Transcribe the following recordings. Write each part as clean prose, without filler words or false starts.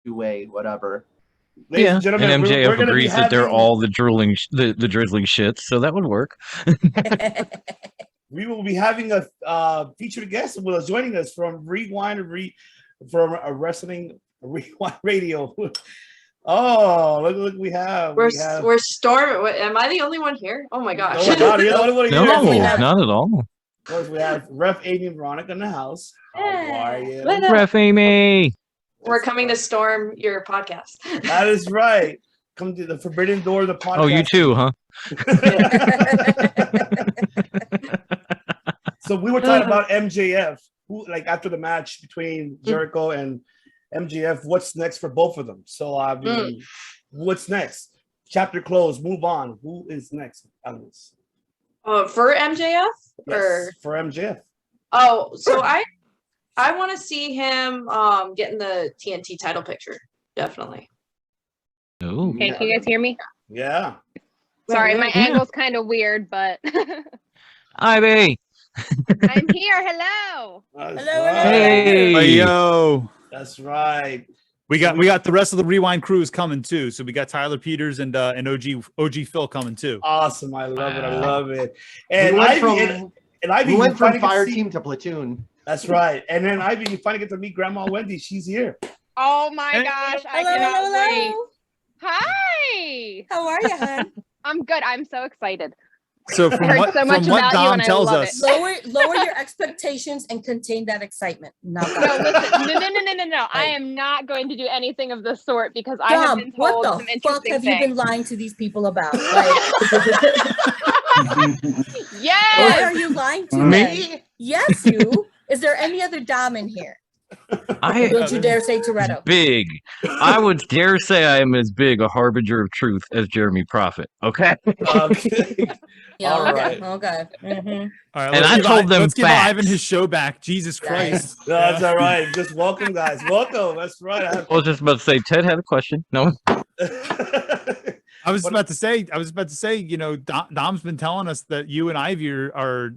way, whatever. Ladies and gentlemen, and MJF agrees that they're all the drizzling shits, so that would work. We will be having a featured guest joining us from from a Wrestling Rewind Radio. Oh, look, we have. We're Storm. Am I the only one here? Oh my gosh! Oh my God, you're the only one here. No, not at all. Of course, we have Ref Amy and Veronica in the house. How are you? Ref Amy. We're coming to storm your podcast. That is right. Come to the Forbidden Door of the podcast. Oh, you too, huh? So we were talking about MJF, who, like, after the match between Jericho and MJF, what's next for both of them? So I mean, what's next? Chapter closed. Move on. Who is next on this? For MJF? Yes, for MJF. Oh, so I want to see him getting the TNT title picture. Definitely. Oh. Okay, can you guys hear me? Yeah. Sorry, my angle's kind of weird, but Ivy. I'm here. Hello. Hello. Hey yo. That's right. We got the rest of the Rewind crew is coming too. So we got Tyler Peters and OG Phil coming too. Awesome. I love it. I love it. And we went from Fire Team to Platoon. That's right. And then Ivy, you finally get to meet Grandma Wendy. She's here. Oh my gosh. I cannot wait. Hi. How are you, hon? I'm good. I'm so excited. So from what Dom tells us, lower your expectations and contain that excitement. No. I am not going to do anything of the sort because I have been told some interesting fuck have things. you been lying to these people about? Yes. What are you lying to? Me? Them? Yes, you. Is there any other Dom in here? Don't you dare say Toretto. Big. I would dare say I am as big a harbinger of truth as Jeremy Prophet. Okay. Yeah, all okay. right. Okay. Mm-hmm. all right, and I told them let's give Ivan his show back. Jesus Christ. No, that's all right. Just welcome, guys. Welcome. That's right. I was just about to say, Ted had a question. No. I was about to say, you know, Dom's been telling us that you and Ivy are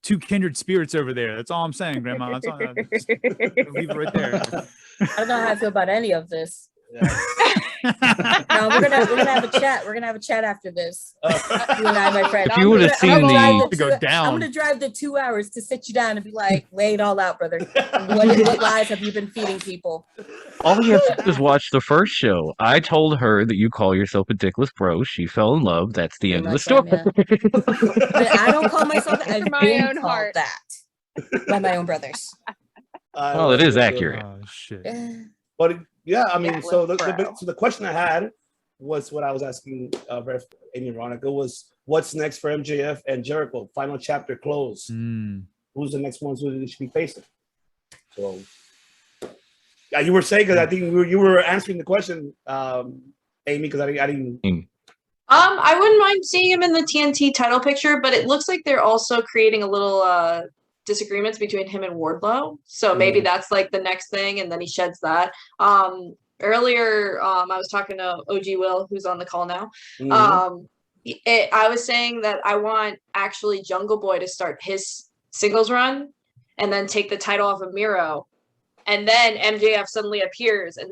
two kindred spirits over there. That's all I'm saying, Grandma. That's all. Just leave it right there. I don't know how I feel about any of this. Yeah. No, we're gonna have a chat. We're gonna have a chat after this. You and I, my friend. If you would have seen to go down. I'm gonna drive the 2 hours to sit you down and be like, lay it all out, brother. What lies have you been feeding people? All you have to do is watch the first show. I told her that you call yourself a dickless bro. She fell in love. That's the end of the story. But I don't call myself that. I've been called heart. that by my own brothers. Well, it is accurate. Oh shit. But yeah, I mean, Yeah, so the question I had was what I was asking Ref Amy and Veronica was, what's next for MJF and Jericho? Final chapter closed. Who's the next ones who they should be facing? So, yeah, you were saying, because I think you were answering the question, Amy, because I didn't. I wouldn't mind seeing him in the TNT title picture, but it looks like they're also creating a little disagreements between him and Wardlow. So maybe that's like the next thing, and then he sheds that. Earlier, I was talking to OG Will, who's on the call now. I was saying that I want actually Jungle Boy to start his singles run and then take the title off of Miro. And then MJF suddenly appears and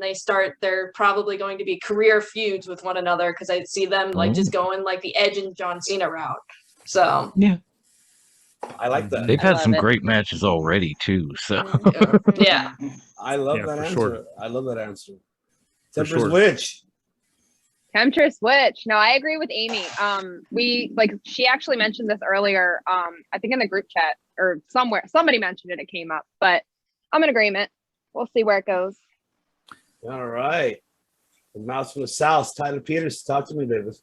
they're probably going to be career feuds with one another, because I see them like just going like the Edge and John Cena route. So yeah. I like that. They've had some great matches already too. So yeah. I love that answer. Sure. I love that answer. Temptress Witch. Temptress Witch. No, I agree with Amy. She actually mentioned this earlier. I think in the group chat or somewhere. Somebody mentioned it. It came up, but I'm in agreement. We'll see where it goes. All right. The mouse from the south, Tyler Peters. Talk to me, Davis.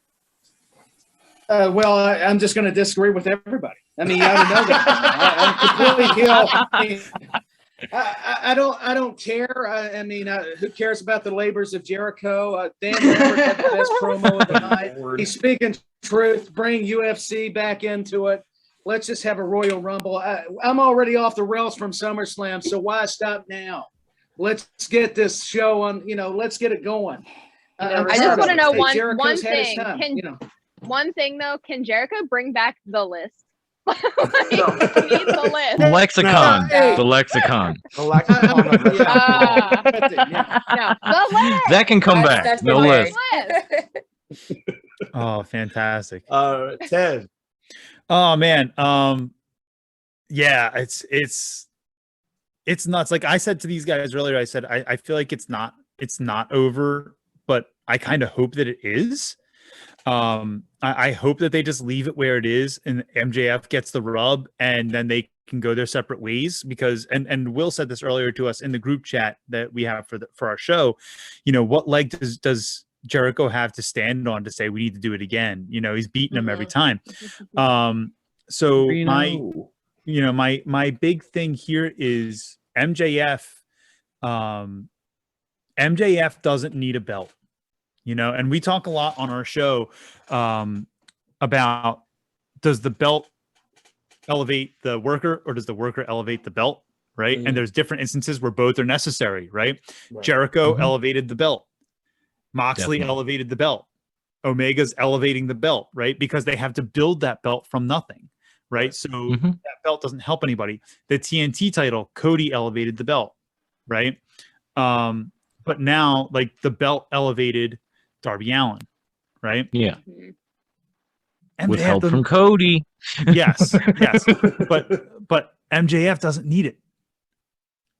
Well, I'm just going to disagree with everybody. I mean, I don't know that. I completely feel. I don't care. I mean, who cares about the labors of Jericho? Dan Lambert had the best promo of the night. He's speaking truth. Bring UFC back into it. Let's just have a Royal Rumble. I'm already off the rails from SummerSlam, so why stop now? Let's get this show on. Let's get it going. I just want to know one Jericho's thing. One thing though, can Jericho bring back the list? Like, we need the list. Lexicon. Hey. The lexicon. The lexicon of wrestling. No, the list. That can come back. That's No been list. List. Oh, fantastic. Ted. Oh man. Yeah, it's nuts. Like I said to these guys earlier, I said I feel like it's not over, but I kind of hope that it is. I hope that they just leave it where it is and MJF gets the rub and then they can go their separate ways, because and Will said this earlier to us in the group chat that we have for our show. You know, what leg does Jericho have to stand on to say we need to do it again? You know, he's beating him every time. So my big thing here is MJF. MJF doesn't need a belt, you know, and we talk a lot on our show about, does the belt elevate the worker or does the worker elevate the belt, right? And there's different instances where both are necessary, right? Jericho elevated the belt. Moxley elevated the belt. Omega's elevating the belt, right? Because they have to build that belt from nothing, right? So that belt doesn't help anybody. The TNT title, Cody elevated the belt, right? But now, like, the belt elevated Darby Allin, right? Yeah. And With help from Cody. Yes. But MJF doesn't need it.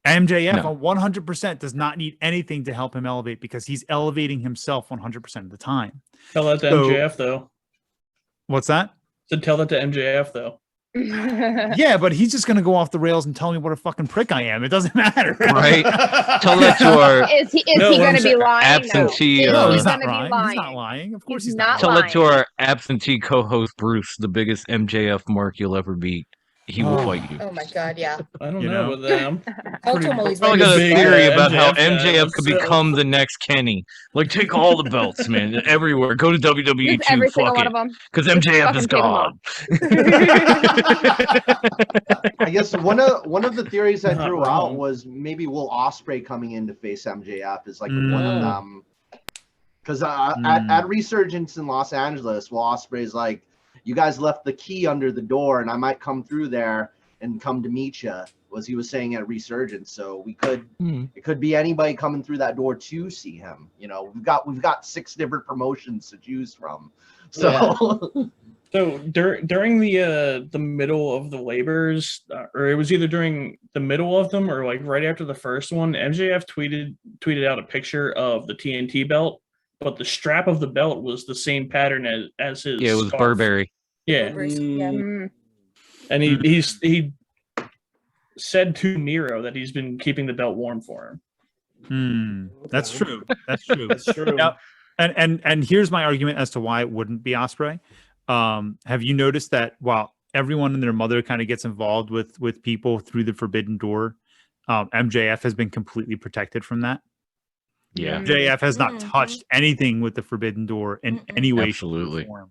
MJF 100% does not need anything to help him elevate, because he's elevating himself 100% of the time. Tell that to MJF, though. What's that? So tell that to MJF, though. Yeah, but he's just going to go off the rails and tell me what a fucking prick I am. It doesn't matter. Right? Tell that to our Is he going to be lying? absentee. No, he's not not lying. lying. He's not lying. Of course he's not not. Tell lying. it to our absentee co-host Bruce, the biggest MJF mark you'll ever beat. He will fight you. Oh my God, yeah. I don't You know know? with them. Tell him he's Probably like got a big theory about how MJF MJF could himself. become the next Kenny. Like, take all the belts, man, everywhere. Go to WWE Just every too, single fuck one of it. them. Because MJF fucking is take 'em all. God. I guess one of the theories I Not threw wrong. out was maybe Will Ospreay coming in to face MJF is like one of them. Because at Resurgence in Los Angeles, Will Ospreay's like, you guys left the key under the door, and I might come through there and come to meet you, was he was saying at Resurgence. So we could it could be anybody coming through that door to see him. You know, we've got 6 different promotions to choose from. So So during the middle of the labors, or it was either during the middle of them or like right after the first one, MJF tweeted out a picture of the TNT belt, but the strap of the belt was the same pattern as his. Yeah, it was scarf. Burberry. Yeah, and he said to Miro that he's been keeping the belt warm for him. That's true. That's true. That's true. Now, and here's my argument as to why it wouldn't be Ospreay. Have you noticed that while everyone and their mother kind of gets involved with people through the forbidden door, MJF has been completely protected from that? Yeah. MJF has not touched anything with the forbidden door in any way, Absolutely. shape, or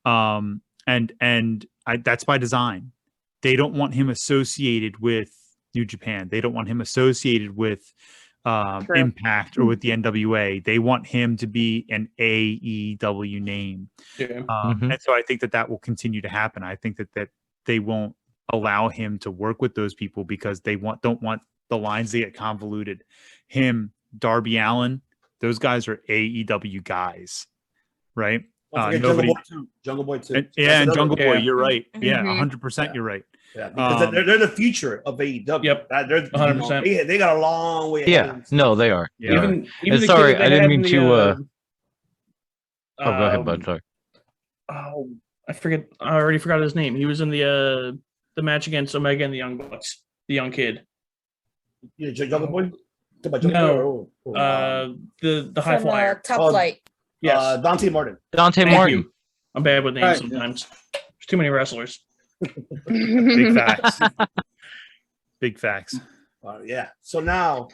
form. And that's by design. They don't want him associated with New Japan. They don't want him associated with Impact or with the NWA. They want him to be an AEW name. Yeah. And so I think that will continue to happen. I think that they won't allow him to work with those people because they don't want the lines to get convoluted. Him, Darby Allin, those guys are AEW guys, right? Jungle Boy too. And Jungle Boy, Yeah. you're right. Yeah, 100% you're right. Yeah, because they're the future of AEW. Yep. They're 100%. They got a long way. Yeah. ahead. No, they are. They are. Even And the sorry, kid that I they didn't had mean in to. Go ahead, bud. Sorry. Oh, I already forgot his name. He was in the match against Omega and the Young Bucks, the young kid. Yeah, Jungle Boy. No. The high flyer. Top Flight. Yes. Dante Martin. Dante Thank Martin. you. I'm bad with names Right. sometimes. There's too many wrestlers. Big facts. Big facts. Yeah. So now,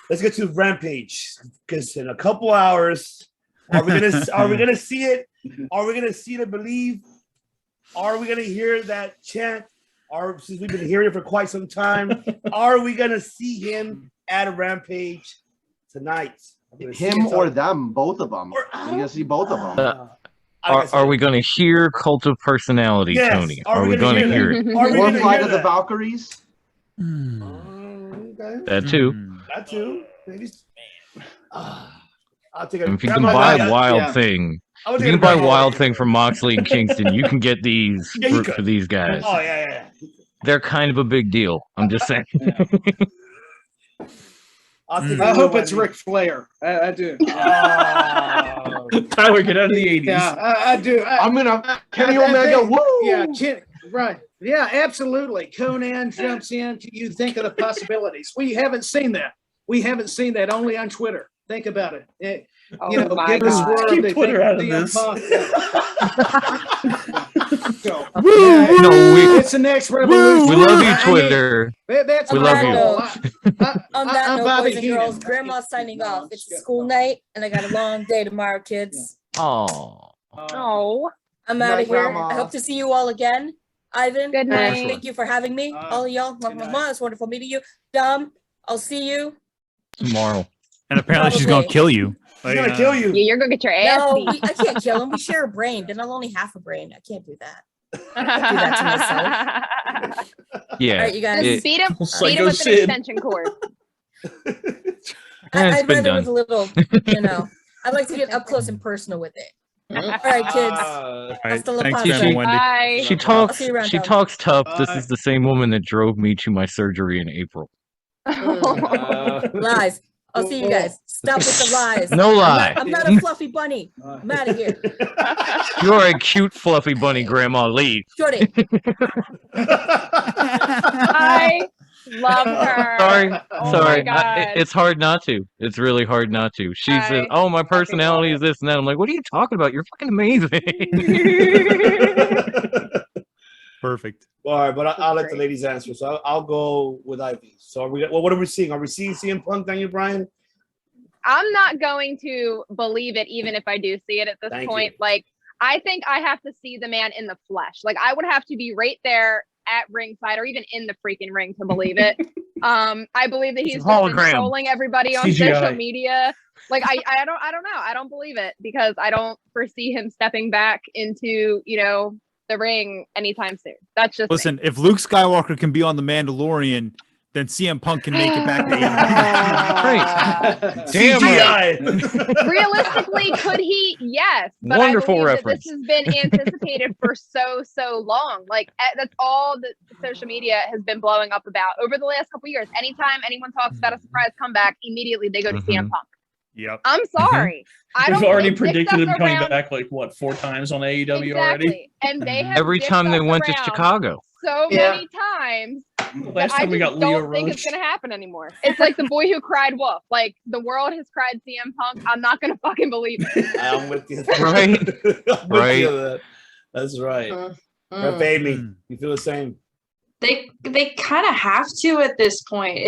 let's get to Rampage because in a couple hours, are we gonna see it? Are we gonna see to believe? Are we gonna hear that chant? Or since we've been hearing it for quite some time, are we gonna see him at a Rampage tonight? him or them, both of them. You're gonna see both of them. Are we going to hear Cult of Personality, Yes. Tony? Are Are we we gonna going to hear hear that? it? Are we Or gonna Flight hear of the that? Valkyries? Okay. That too. That too. Maybe. I'll take And a. if you can buy Wild Thing, I would if take you a can buy grandma Wild Lee. Thing from Moxley and Kingston, you can get these Yeah, you for could. these guys. Oh yeah. They're kind of a big deal. I'm just saying. I hope it's Ric Flair. I do. Tyler, get out of the 80s. Yeah, I do. I'm gonna Kenny Omega. Woo! Yeah, right. Yeah, absolutely. Conan jumps in. You think of the possibilities. We haven't seen that. Only on Twitter. Think about it. Oh You know, my give us God. word. Keep They Twitter think out of CM this. Punk- So, it's the next We revolution. love you, I mean, Twitter. That's We my love you. goal. On that I'm note, Bobby boys and Heenan. girls, Grandma's signing off. It's a school night, and I got a long day tomorrow, kids. Oh. Oh, I'm out Night, of here. Grandma. I hope to see you all again. Ivan, Good Mike, night. thank you for having me. All of y'all, it's wonderful meeting you. Dom, I'll see you. Tomorrow. And apparently she's gonna Probably. kill you. He's gonna kill you. yeah, you're gonna get your ass No, beat. I can't kill him. We share a brain, then I'll only half a brain. I can't do that. Do that All Yeah. right, you guys. It- Beat him Psycho with an Sid. extension cord. It's I'd been rather done. with a little, I'd like to get up close and personal with it. All right, kids. All right, Hasta la thanks, pasta. Grandma Wendy. Bye. She I'll talks. see you around She town. talks tough. This is the same woman that drove me to my surgery in April. Lies. I'll see you guys. Stop with the lies. No lie. I'm not a fluffy bunny. I'm out of here. You're a cute, fluffy bunny, Grandma Lee. Shorty. I love her. Sorry, Oh sorry. My God. It's hard not to. It's really hard not to. She says, "Oh, my personality is this and that." I'm like, "What are you talking about? You're fucking amazing." Perfect. All right, but I'll let the ladies answer. So I'll go with Ivy. So what are we seeing? Are we seeing CM Punk, Daniel Bryan? I'm not going to believe it, even if I do see it at this Thank point. you. Like, I think I have to see the man in the flesh. Like, I would have to be right there at ringside or even in the freaking ring to believe it. I believe that he's just been Hologram. trolling everybody on CGI. social media. Like, I don't know. I don't believe it because I don't foresee him stepping back into, the ring anytime soon. That's just me. Listen, if Luke Skywalker can be on The Mandalorian, then CM Punk can make it back to AEW. Damn right. Realistically, could he? Yes. But Wonderful I believe reference. That this has been anticipated for so long. Like that's all that social media has been blowing up about over the last couple of years. Anytime anyone talks about a surprise comeback, immediately they go to CM Punk. Yep. I'm sorry. I We've don't already think predicted him stuff coming around- back like what 4 times on AEW Exactly. already. And they have Every dicked time they us went to around Chicago. so many times. Last I time we just got Leo don't think Rush. it's gonna happen anymore. It's like the boy who cried wolf. Like the world has cried CM Punk. I'm not gonna fucking believe it. I'm with you. Right. I'm with Right. you on that. That's right. Rep Amy, you feel the same? They kind of have to at this point.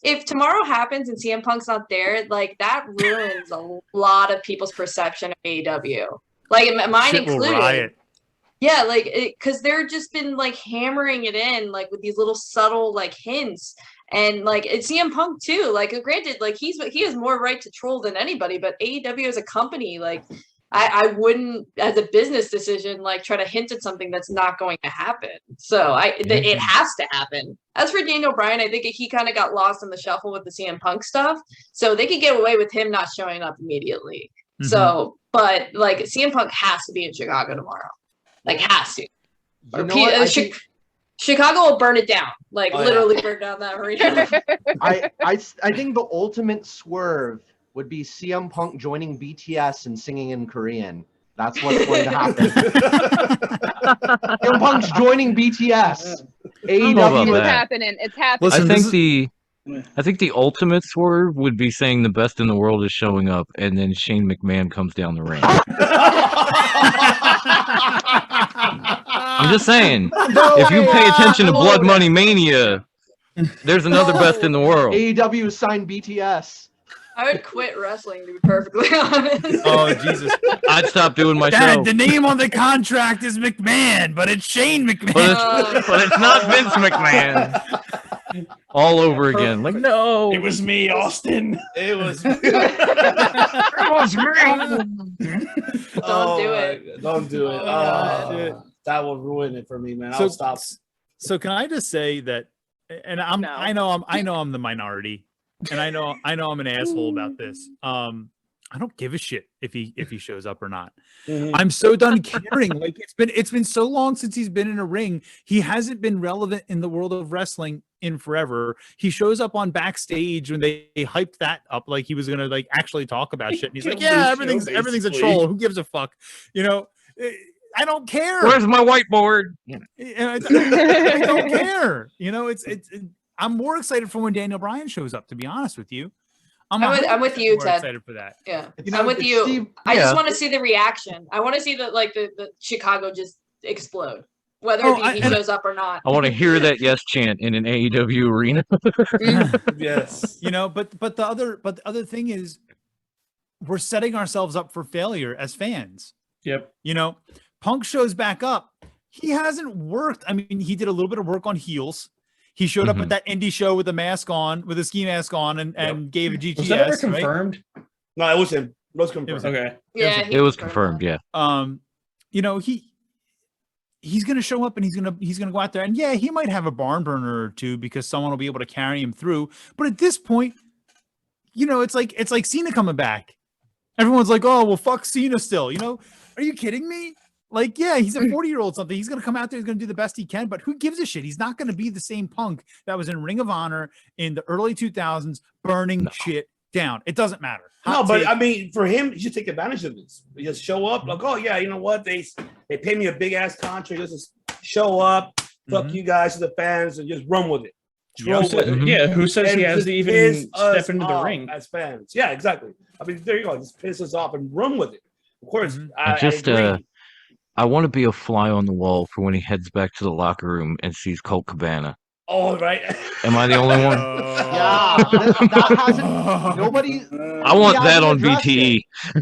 If tomorrow happens and CM Punk's not there, like that ruins a lot of people's perception of AEW. Like mine Shit will included. riot. Yeah, like because they're just been like hammering it in like with these little subtle like hints, and like it's CM Punk too. Like granted, like he has more right to troll than anybody, but AEW as a company, like I wouldn't as a business decision like try to hint at something that's not going to happen. So it has to happen. As for Daniel Bryan, I think he kind of got lost in the shuffle with the CM Punk stuff, so they could get away with him not showing up immediately. So, but like CM Punk has to be in Chicago tomorrow. Like has to. Or Chicago will burn it down. Like literally burn down that arena. I think the ultimate swerve would be CM Punk joining BTS and singing in Korean. That's what's going to happen. CM Punk's joining BTS. AEW. It's happening. It's happening. Listen, I think the ultimate swerve would be saying the best in the world is showing up, and then Shane McMahon comes down the ring. I'm just saying, if you pay attention to Blood Money Mania, there's another best in the world. AEW signed BTS. I would quit wrestling, to be perfectly honest. Oh Jesus! I'd stop doing my Dad, show. the name on the contract is McMahon, but it's Shane McMahon. But it's not Vince McMahon. all over again. Like, no, It was me, Austin. It was. Don't do it. Don't do it. God. That will ruin it for me, man. So- I'll stop. So can I just say that, and No. I know I'm the minority, and I know I'm an asshole about this. I don't give a shit if he shows up or not. Mhm. I'm so done caring. Like it's been so long since he's been in a ring. He hasn't been relevant in the world of wrestling in forever. He shows up on backstage when they hyped that up like he was gonna like actually talk about shit. And he's like, yeah, everything's a troll. Who gives a fuck? You know, I don't care. where's my whiteboard? I don't care. You know, I'm more excited for when Daniel Bryan shows up, to be honest with you. I'm with you, more Ted. excited for that. Yeah, You know, I'm with you. Steve- I Yeah. just want to see the reaction. I want to see the Chicago just explode, whether Oh, he shows up or not. I want to hear that yes chant in an AEW arena. Yes. You know, but the other thing is we're setting ourselves up for failure as fans. Yep. You know, Punk shows back up. He hasn't worked. I mean, he did a little bit of work on heels. He showed up at that indie show with a mask on, with a ski mask on, and gave a GTS. Was that ever right? confirmed? No, it was him. It was confirmed. Okay. Yeah, It was confirmed. Yeah. You know, he's gonna show up and he's gonna go out there, and yeah, he might have a barn burner or two because someone will be able to carry him through. But at this point, you know, it's like Cena coming back. Everyone's like, oh well, fuck Cena still. You know, are you kidding me? Like, yeah, he's a 40-year-old something. He's gonna come out there, he's gonna do the best he can, but who gives a shit? He's not gonna be the same Punk that was in Ring of Honor in the early 2000s, burning shit down. It doesn't matter. No, but I mean, for him, he should take advantage of this. You just show up, like, oh yeah, you know what? They pay me a big ass contract. Just show up, fuck you guys to the fans, and just run with it. Roll with it. Yeah, who says And he has just to even piss us step into the off ring? as fans? Yeah, exactly. I mean, there you go. Just piss us off and run with it. Of course, I Just agree. I want to be a fly on the wall for when he heads back to the locker room and sees Colt Cabana. Oh, right. Am I the only one? Yeah, that hasn't. Nobody. I want he that hasn't on addressed BTE.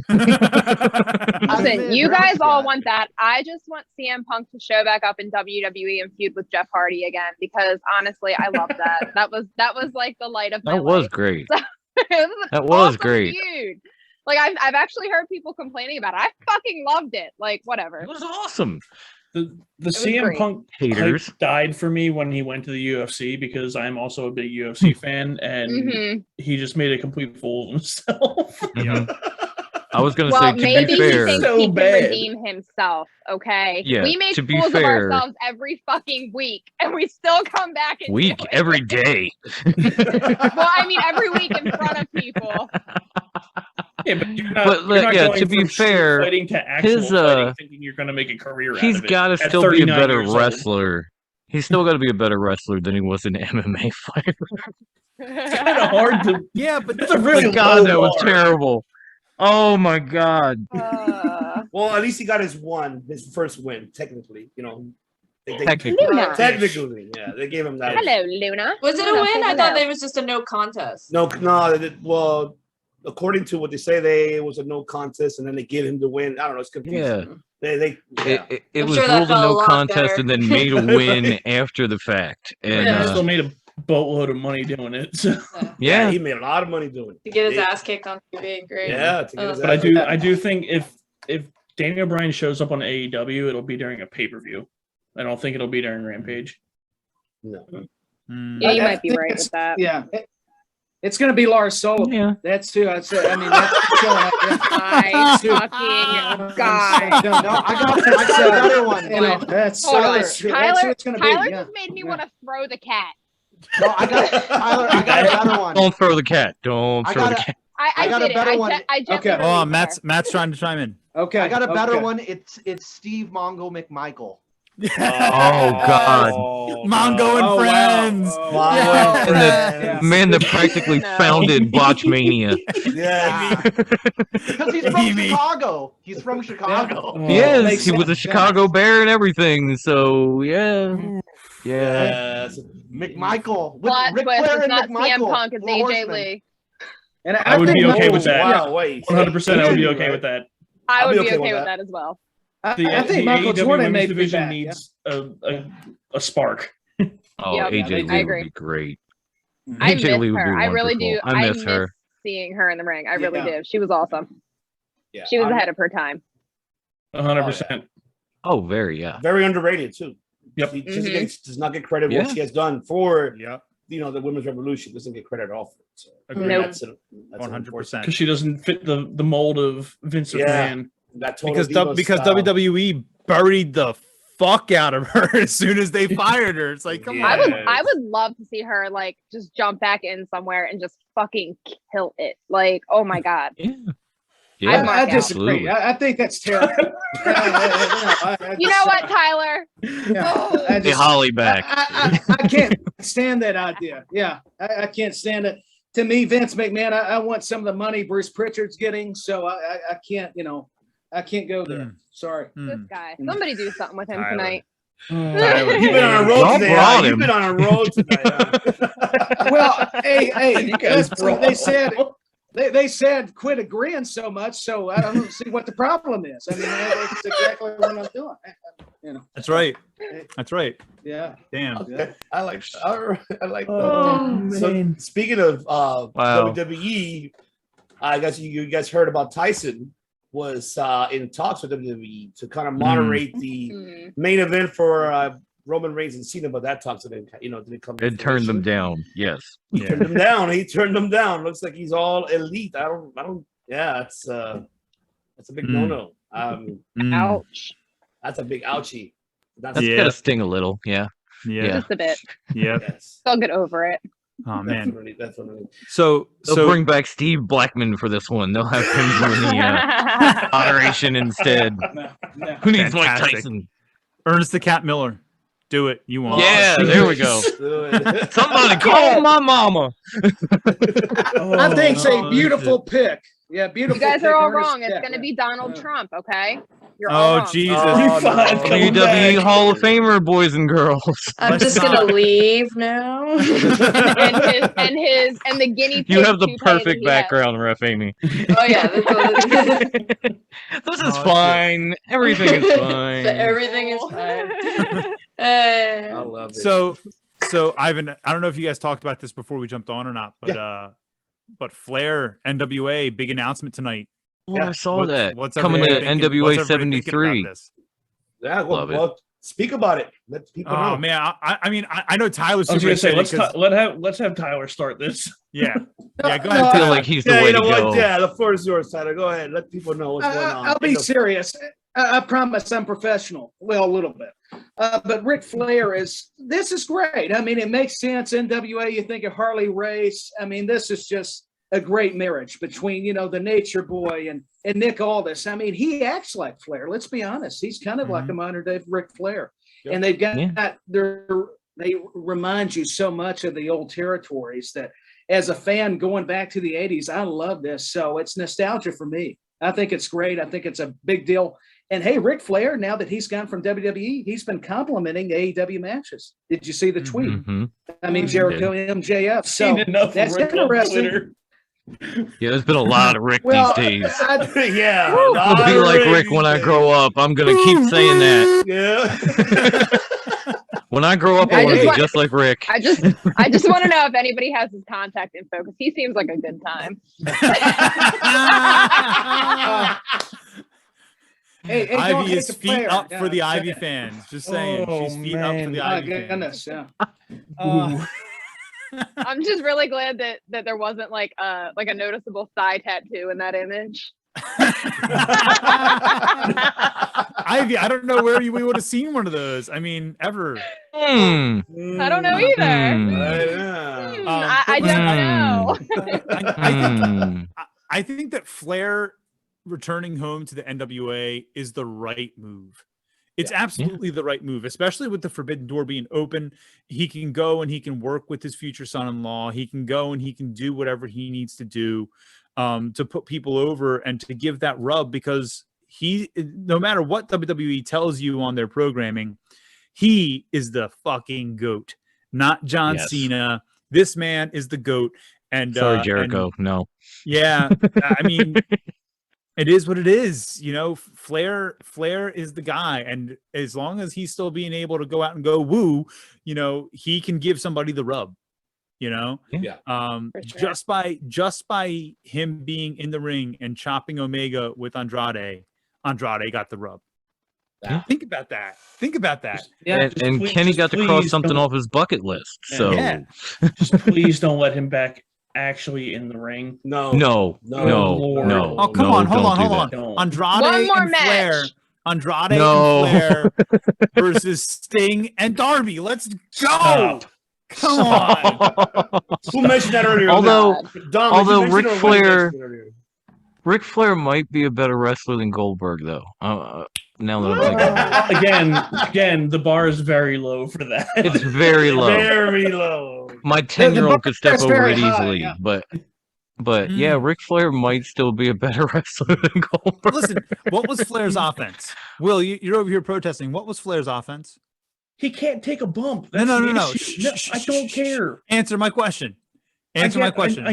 Hasn't Listen, been you guys addressed all yet. want that. I just want CM Punk to show back up in WWE and feud with Jeff Hardy again because honestly, I love that. that was like the light of my That was life. great. It was an That was awesome great. feud. Like I've actually heard people complaining about it. I fucking loved it. Like whatever. It was awesome. The was CM great. Punk Haters. hype died for me when he went to the UFC because I'm also a big UFC fan, and Mhm. he just made a complete fool of himself. Mhm. I was gonna Well, say, to maybe be he fair, thinks So he can bad. redeem himself. Okay. Yeah, We make to be fools fair- of ourselves every fucking week, and we still come back and week do it. every day. Well, I mean, every week in front of people. Yeah, but you're not, But, you're look, not yeah, going to be from street fair, fighting to actual his, fighting, thinking you're going to make a career out He's of it. got to at still be a 39 better years old. wrestler. He's still got to be a better wrestler than he was an MMA fighter. It's kind of hard to. Yeah, but That's a really Oh, God, low that was bar. terrible. Oh my God. Well, at least he got his first win, technically. You know, Technically. Luna. technically, yeah, they gave him that. Hello, Luna. Was it a Luna, win? I hello. thought it was just a no contest. No, well, according to what they say, it was a no contest, and then they gave him the win. I don't know. It's confusing. Yeah. Yeah. It I'm was sure that ruled a felt a no lot contest better. and then made a win after the fact. And Yeah. He still made a boatload of money doing it. So. yeah, he made a lot of money doing it. To get his Yeah. ass kicked on TV, great. Yeah, to get his But ass I do think if Daniel Bryan shows up on AEW, it'll be during a pay-per-view. I don't think it'll be during Rampage. No. Yeah, you I might be think right it's- with that. Yeah. It's going to be Lars Sullivan. yeah. That's who I'd say. I mean, that's killing it. My fucking God. No, No, I got a better one. You know, that's Hold on. that's who Tyler, it's going to be. Tyler Yeah. just made me Yeah. want to throw the cat. No, I got a better one. Don't throw the cat. Don't I throw the got cat. I got a did better it. one. I Okay. Oh, Matt's trying to chime in. Okay. I got a better okay. one. It's Steve Mongo McMichael. Oh God. Mongo and Oh, wow. friends. Oh, Wow. yeah. And Yeah. the man that practically No. founded Botchmania. Yeah. Because he's from Amy. Chicago. He's from Chicago. Oh, Yes, makes he was a sense. Chicago Bear and everything. So yeah, yeah. Yes. McMichael. With Plot Ric twist, Flair it's and not McMichael. CM Punk, it's Four AJ Horsemen. Lee. And I would be okay with that. Wow, wait. 100%, I would be okay with that. I I'll would be be okay okay with with that. that as well. I The think Michael AEW Jordan women's may be division back. needs a spark. Oh, Yep, AJ I Lee agree. would be great. I AJ miss Lee would be her. I really do. wonderful. I miss her. Seeing her in the ring. I really Yeah. do. She was awesome. Yeah, She was ahead of her time. 100%. Oh, very, yeah. Very underrated too. Yep. She does not get credit Yeah. what she has done for Yeah. the women's revolution. Doesn't get credit at all for it. So Agreed. Nope. that's 100%. Because she doesn't fit the mold of Vince McMahon. That total Because diva because style. WWE buried the fuck out of her as soon as they fired her. It's like, come Yeah. on. I would love to see her like just jump back in somewhere and just fucking kill it. Like, oh my god. Yeah. I'd Yeah. mark I out. disagree. Absolutely. I think that's terrible. You know what, Tyler? I Hey, Holly back. I can't stand that idea. Yeah, I can't stand it. To me, Vince McMahon, I want some of the money Bruce Pritchard's getting, so I can't, I can't go there. Sorry. This guy. Somebody do something with him Tyler. tonight. Tyler. You've been on a road Y'all today. brought Huh? You've him. been on a road today. Well, hey, You guys brought they said they said quit agreeing so much, so I don't see what the problem is. I mean, that's exactly what I'm doing. That's right. That's right. Yeah. Damn. Okay. I like Oh, So man. speaking of Wow. WWE, I guess you guys heard about Tyson was in talks with WWE to kind of moderate the Mm. main event for Roman Reigns and Cena, but that talks didn't come. to It turned them fruition. down. Yes. He turned them down. He turned them down. Looks like he's all elite. I don't. Yeah, that's a big Mm. no-no. Ouch. That's a big ouchie. That's Yeah. gotta sting a little. Yeah. Yeah. Yeah. Just a bit. Yeah. Yes. I'll get over it. Oh man. That's what I mean. So They'll bring back Steve Blackman for this one. They'll have him doing the moderation instead. Who needs Mike Fantastic. Tyson? Ernest the Cat Miller. Do it. You won't. Yeah, there we go. Do it. Somebody call my mama. I think it's a beautiful pick. Yeah, beautiful. You guys pick, are all Ernest wrong. It's Cat, going to yeah. be Donald Trump, okay? You're all Oh wrong. Jesus. Oh, no. WWE Hall of Famer, boys and girls. I'm Let's just gonna leave now. and the guinea pig. You have the toupee that perfect he has. background, Ref Amy. Oh yeah, This is shit. fine. Everything is fine. everything is fine. I love it. So Ivan, I don't know if you guys talked about this before we jumped on or not, but Flair NWA big announcement tonight. Oh, I saw that. What's Coming to everybody thinking- NWA what's everybody thinking about 73. this? Yeah, Love it. well, speak about it. Let people Oh know. man, I mean, I know Tyler's I was super gonna say excited 'cause- let's have Tyler start this. yeah, yeah. Go No, ahead. I feel Tyler. like he's the Yeah, way you know to what? go. Yeah, the floor is yours, Tyler. Go ahead. Let people know what's going on. I'll be serious. I promise I'm professional. Well, a little bit. But Ric Flair this is great. I mean, it makes sense. NWA, you think of Harley Race. I mean, this is just a great marriage between, the Nature Boy and Nick Aldis. I mean, he acts like Flair. Let's be honest. He's kind of like a modern day Ric Flair. Yep. And they've got Yeah. they remind you so much of the old territories that as a fan going back to the 80s, I love this. So it's nostalgia for me. I think it's great. I think it's a big deal. And hey, Ric Flair, now that he's gone from WWE, he's been complimenting AEW matches. Did you see the tweet? Mhm. I mean, Jericho MJF. So Seen enough that's Rick on interesting. Twitter. Yeah, there's been a lot of Rick Well, these days. Yeah. I'll be like Rick when I grow up. I'm gonna keep saying that. Yeah. When I grow up, I I want to just be want- just like Rick. I just want to know if anybody has his contact info because he seems like a good time. Hey, don't Ivy hate is the feet player. up Yeah, for the yeah. Ivy fans. Just saying, Oh, she's feet up for man. the Oh, Ivy fans. goodness, yeah. I'm just really glad that there wasn't like a noticeable thigh tattoo in that image. Ivy, I don't know where we would have seen one of those. I mean, ever. Hmm. I don't know either. Hmm. I don't know. I think that Flair returning home to the NWA is the right move. It's absolutely the right move, especially with the Forbidden Door being open. He can go and he can work with his future son-in-law. He can go and he can do whatever he needs to do to put people over and to give that rub, because no matter what WWE tells you on their programming, he is the fucking GOAT, not John Cena. This man is the GOAT. And sorry, Jericho. No. Yeah, I mean, It is what it is. You know, Flair is the guy. And as long as he's still being able to go out and go woo, you know, he can give somebody the rub, you know? Yeah. Sure. Just by him being in the ring and chopping Omega with Andrade got the rub. Yeah. Think about that. Yeah, and Kenny got to cross something off his bucket list. So just please don't let him back actually in the ring. No. Oh, come on, hold on. Andrade One more and Flair. match. Andrade and Flair versus Sting and Darby. Let's go. Stop. Come on. Who mentioned that earlier? Although Dom, Ric Flair might be a better wrestler than Goldberg, though. Now that I'm thinking about it. Again, the bar is very low for that. It's very low. Very low. My 10-year-old could step That's over very it high, easily, yeah. but yeah, Ric Flair might still be a better wrestler than Goldberg. Listen, what was Flair's offense? Will, you're over here protesting. What was Flair's offense? He can't take a bump. No. No, I don't care. Answer my question. I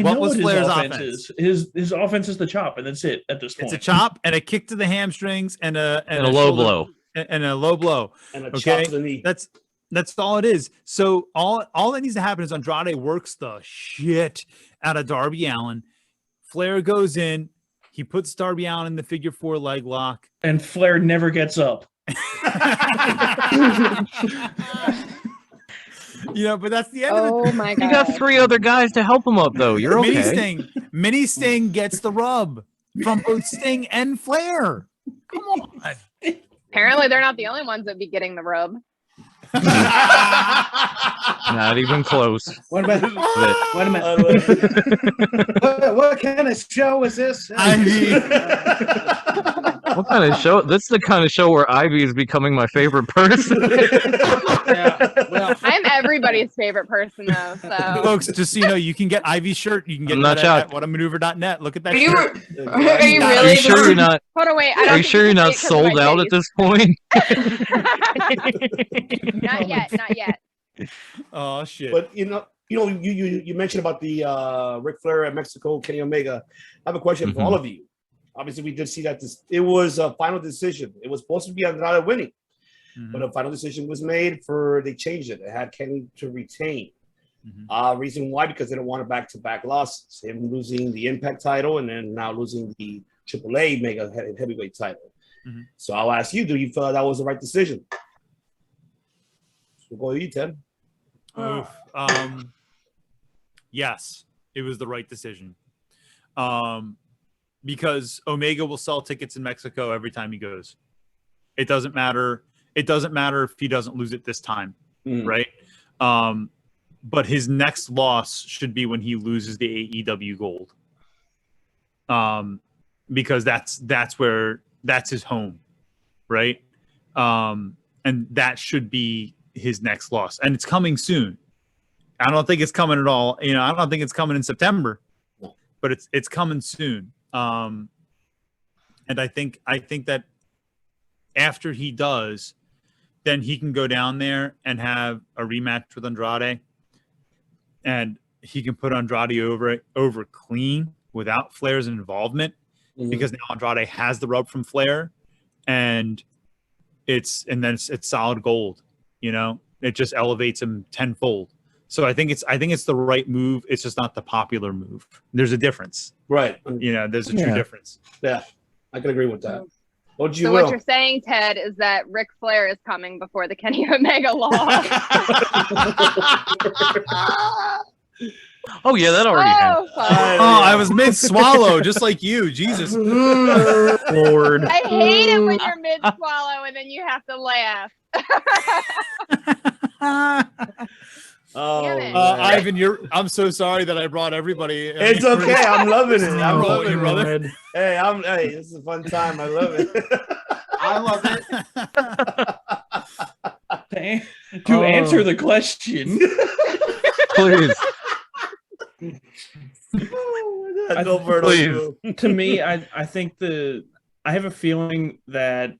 what know was what Flair's his offense? is. His offense is the chop, and that's it at this point. It's a chop and a kick to the hamstrings and a low blow. And a low blow. And a chop to the knee. That's all it is. So all that needs to happen is Andrade works the shit out of Darby Allin. Flair goes in. He puts Darby Allin in the figure 4 leg lock. And Flair never gets up. You know, but that's the end of it. Oh my god. You got 3 other guys to help him up, though. You're okay. Mini Sting gets the rub from both Sting and Flair. Come on. Apparently, they're not the only ones that be getting the rub. Not even close. Wait a minute. What kind of show is this? I mean, What kind of show? This is the kind of show where Ivy is becoming my favorite person. Well, I'm everybody's favorite person, though. So, folks, just so you know, you can get Ivy's shirt. You can get I'm not that shocked. at whatamaneuver.net. Look at that Are you, shirt. are you Are really? you sure you're not? hold on, wait. Are you sure you're not sold out at this point? Not yet. Oh shit! But you mentioned about the Ric Flair at Mexico, Kenny Omega. I have a question for all of you. Obviously, we did see that it was a final decision. It was supposed to be Andrade winning, but a final decision was made they changed it. It had Kenny to retain. Reason why? Because they don't want a back-to-back losses. Him losing the Impact title and then now losing the AAA Mega Heavyweight title. So I'll ask you: do you feel that was the right decision? We'll go to you, Ted. Yes, it was the right decision. Because Omega will sell tickets in Mexico every time he goes. It doesn't matter. It doesn't matter if he doesn't lose it this time, right? But his next loss should be when he loses the AEW gold. Because that's his home, right? And that should be his next loss, and it's coming soon. I don't think it's coming at all. You know, I don't think it's coming in September, but it's coming soon. And I think that after he does, then he can go down there and have a rematch with Andrade, and he can put Andrade over clean without Flair's involvement, because now Andrade has the rub from Flair, and it's solid gold. You know, it just elevates him tenfold. So I think it's the right move. It's just not the popular move. There's a difference, right? You know, there's a true difference. Yeah, I can agree with that. What you're saying, Ted, is that Ric Flair is coming before the Kenny Omega loss. Oh yeah, that already happened. I was mid swallow, just like you. Jesus, Lord. I hate it when you're mid swallow and then you have to laugh. Ivan, I'm so sorry that I brought everybody. It's okay. I'm loving it. I'm loving it, brother. Hey, this is a fun time. I love it. I love it. To answer the question, please. To me, I think I have a feeling that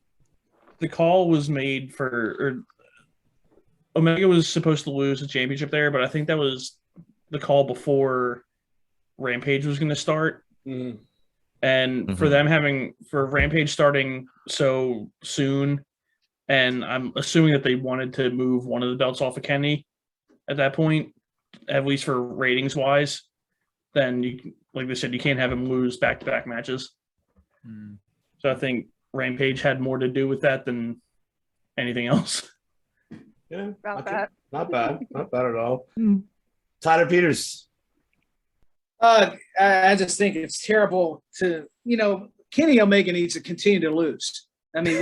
the call was made for Omega was supposed to lose the championship there, but I think that was the call before Rampage was going to start. And for them for Rampage starting so soon, and I'm assuming that they wanted to move one of the belts off of Kenny at that point, at least for ratings wise, then you, like they said, you can't have him lose back-to-back matches. So I think Rampage had more to do with that than anything else. Yeah, About that. not bad at all. Tyler Peters. I just think it's terrible to, Kenny Omega needs to continue to lose. I mean,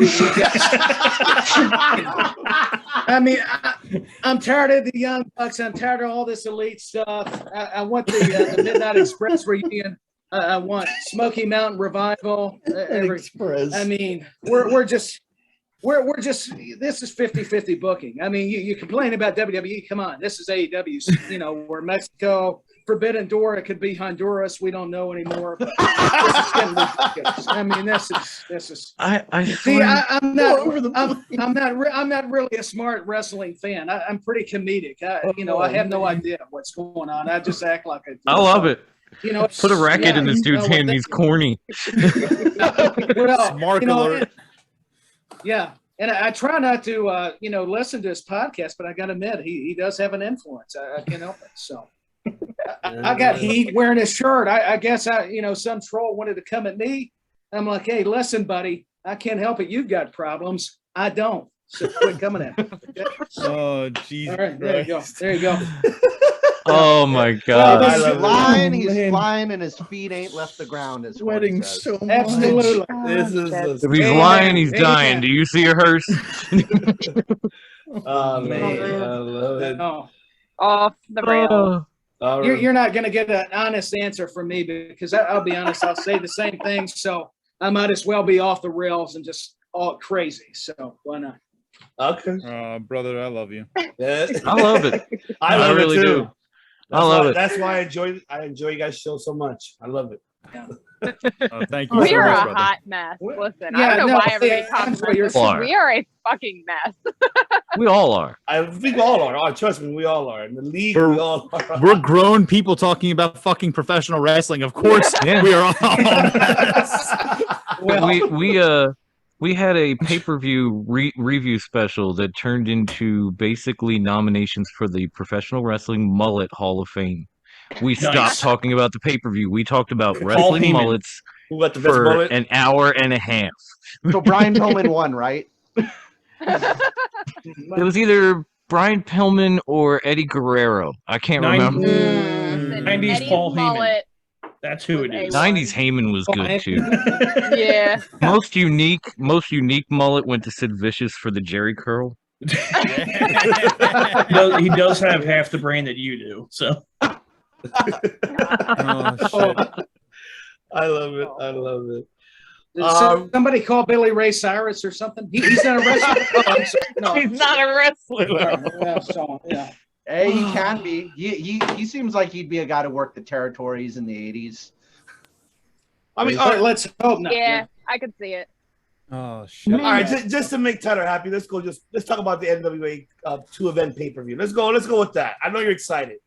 I'm tired of the Young Bucks. I'm tired of all this elite stuff. I want the Midnight Express reunion. I want Smoky Mountain Revival. Express. I mean, we're just this is 50-50 booking. I mean, you complain about WWE. Come on, this is AEW. We're Mexico. Forbidden Door, it could be Honduras. We don't know anymore. But this is getting ridiculous. I mean, this is. I'm not really a smart wrestling fan. I'm pretty comedic. I have no idea what's going on. I just act like I love it. Put a racket in this dude's hand. He's corny. Well, alert. Yeah. And I try not to, listen to his podcast, but I got to admit, he does have an influence. I can't help it. So I got heat wearing his shirt. I guess some troll wanted to come at me. I'm like, hey, listen, buddy, I can't help it. You've got problems. I don't. So quit coming at me. Okay? Oh, Jesus. All right, there you go. There you go. Oh my God! He's flying, and his feet ain't left the ground. Is Sweating so much. Absolutely. This If he's lying, he's dying. Do you see a hearse? Oh man, I love it. No. Off the rails. You're not going to get an honest answer from me because I'll be honest, I'll say the same thing. So I might as well be off the rails and just all crazy. So why not? Okay. Brother, I love you. Yeah. I love it. I love really it too. do. I love it. That's why I enjoy you guys' show so much. I love it. Thank you. We so are much, a brother. hot mess. Listen, Yeah, I don't know no, why everybody yeah, talks I'm about this. sorry. We are a fucking mess. We all are. I think we all are. Oh, trust me, we all are. In the league, we all are. We're grown people talking about fucking professional wrestling. Of course, we are all. Well, we had a pay-per-view review special that turned into basically nominations for the Professional Wrestling Mullet Hall of Fame. We stopped talking about the pay-per-view. We talked about wrestling mullets Who got the best for mullet? an hour and a half. So Brian Pillman won, right? It was either Brian Pillman or Eddie Guerrero. I can't remember. Listen, 90s Eddie's Paul Heyman. mullet. That's who it is. 90s Heyman was good too. Yeah. Most unique mullet went to Sid Vicious for the Jerry curl. He does have half the brain that you do. So Oh, shit. I love it. I love it. did somebody call Billy Ray Cyrus or something? He's not a wrestler. Oh, I'm sorry. No. He's not a wrestler. Yeah, so, yeah. Hey, he can be. He seems like he'd be a guy to work the territories in the 80s. I mean, Let's hope not. Yeah, I could see it. Oh, shit. all right, just to make Tyler happy, let's talk about the NWA 2-event pay-per-view. Let's go with that. I know you're excited.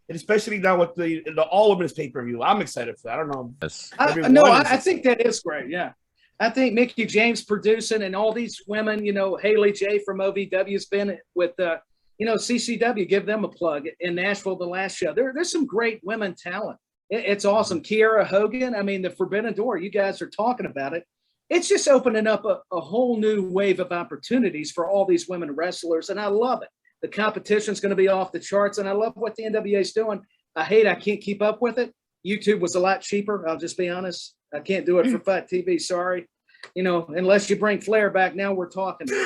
And especially now with the all women's pay-per-view. I'm excited for that. I don't know. Yes. I think that is great. Yeah. I think Mickey James producing and all these women, Haley J from OVW's been with, CCW, give them a plug in Nashville, the last show. There's some great women talent. It's awesome. Kiera Hogan, I mean, the Forbidden Door, you guys are talking about it. It's just opening up a whole new wave of opportunities for all these women wrestlers, and I love it. The competition's going to be off the charts, and I love what the NWA is doing. I can't keep up with it. YouTube was a lot cheaper. I'll just be honest. I can't do it for Fight TV. Sorry. Unless you bring Flair back, now we're talking. If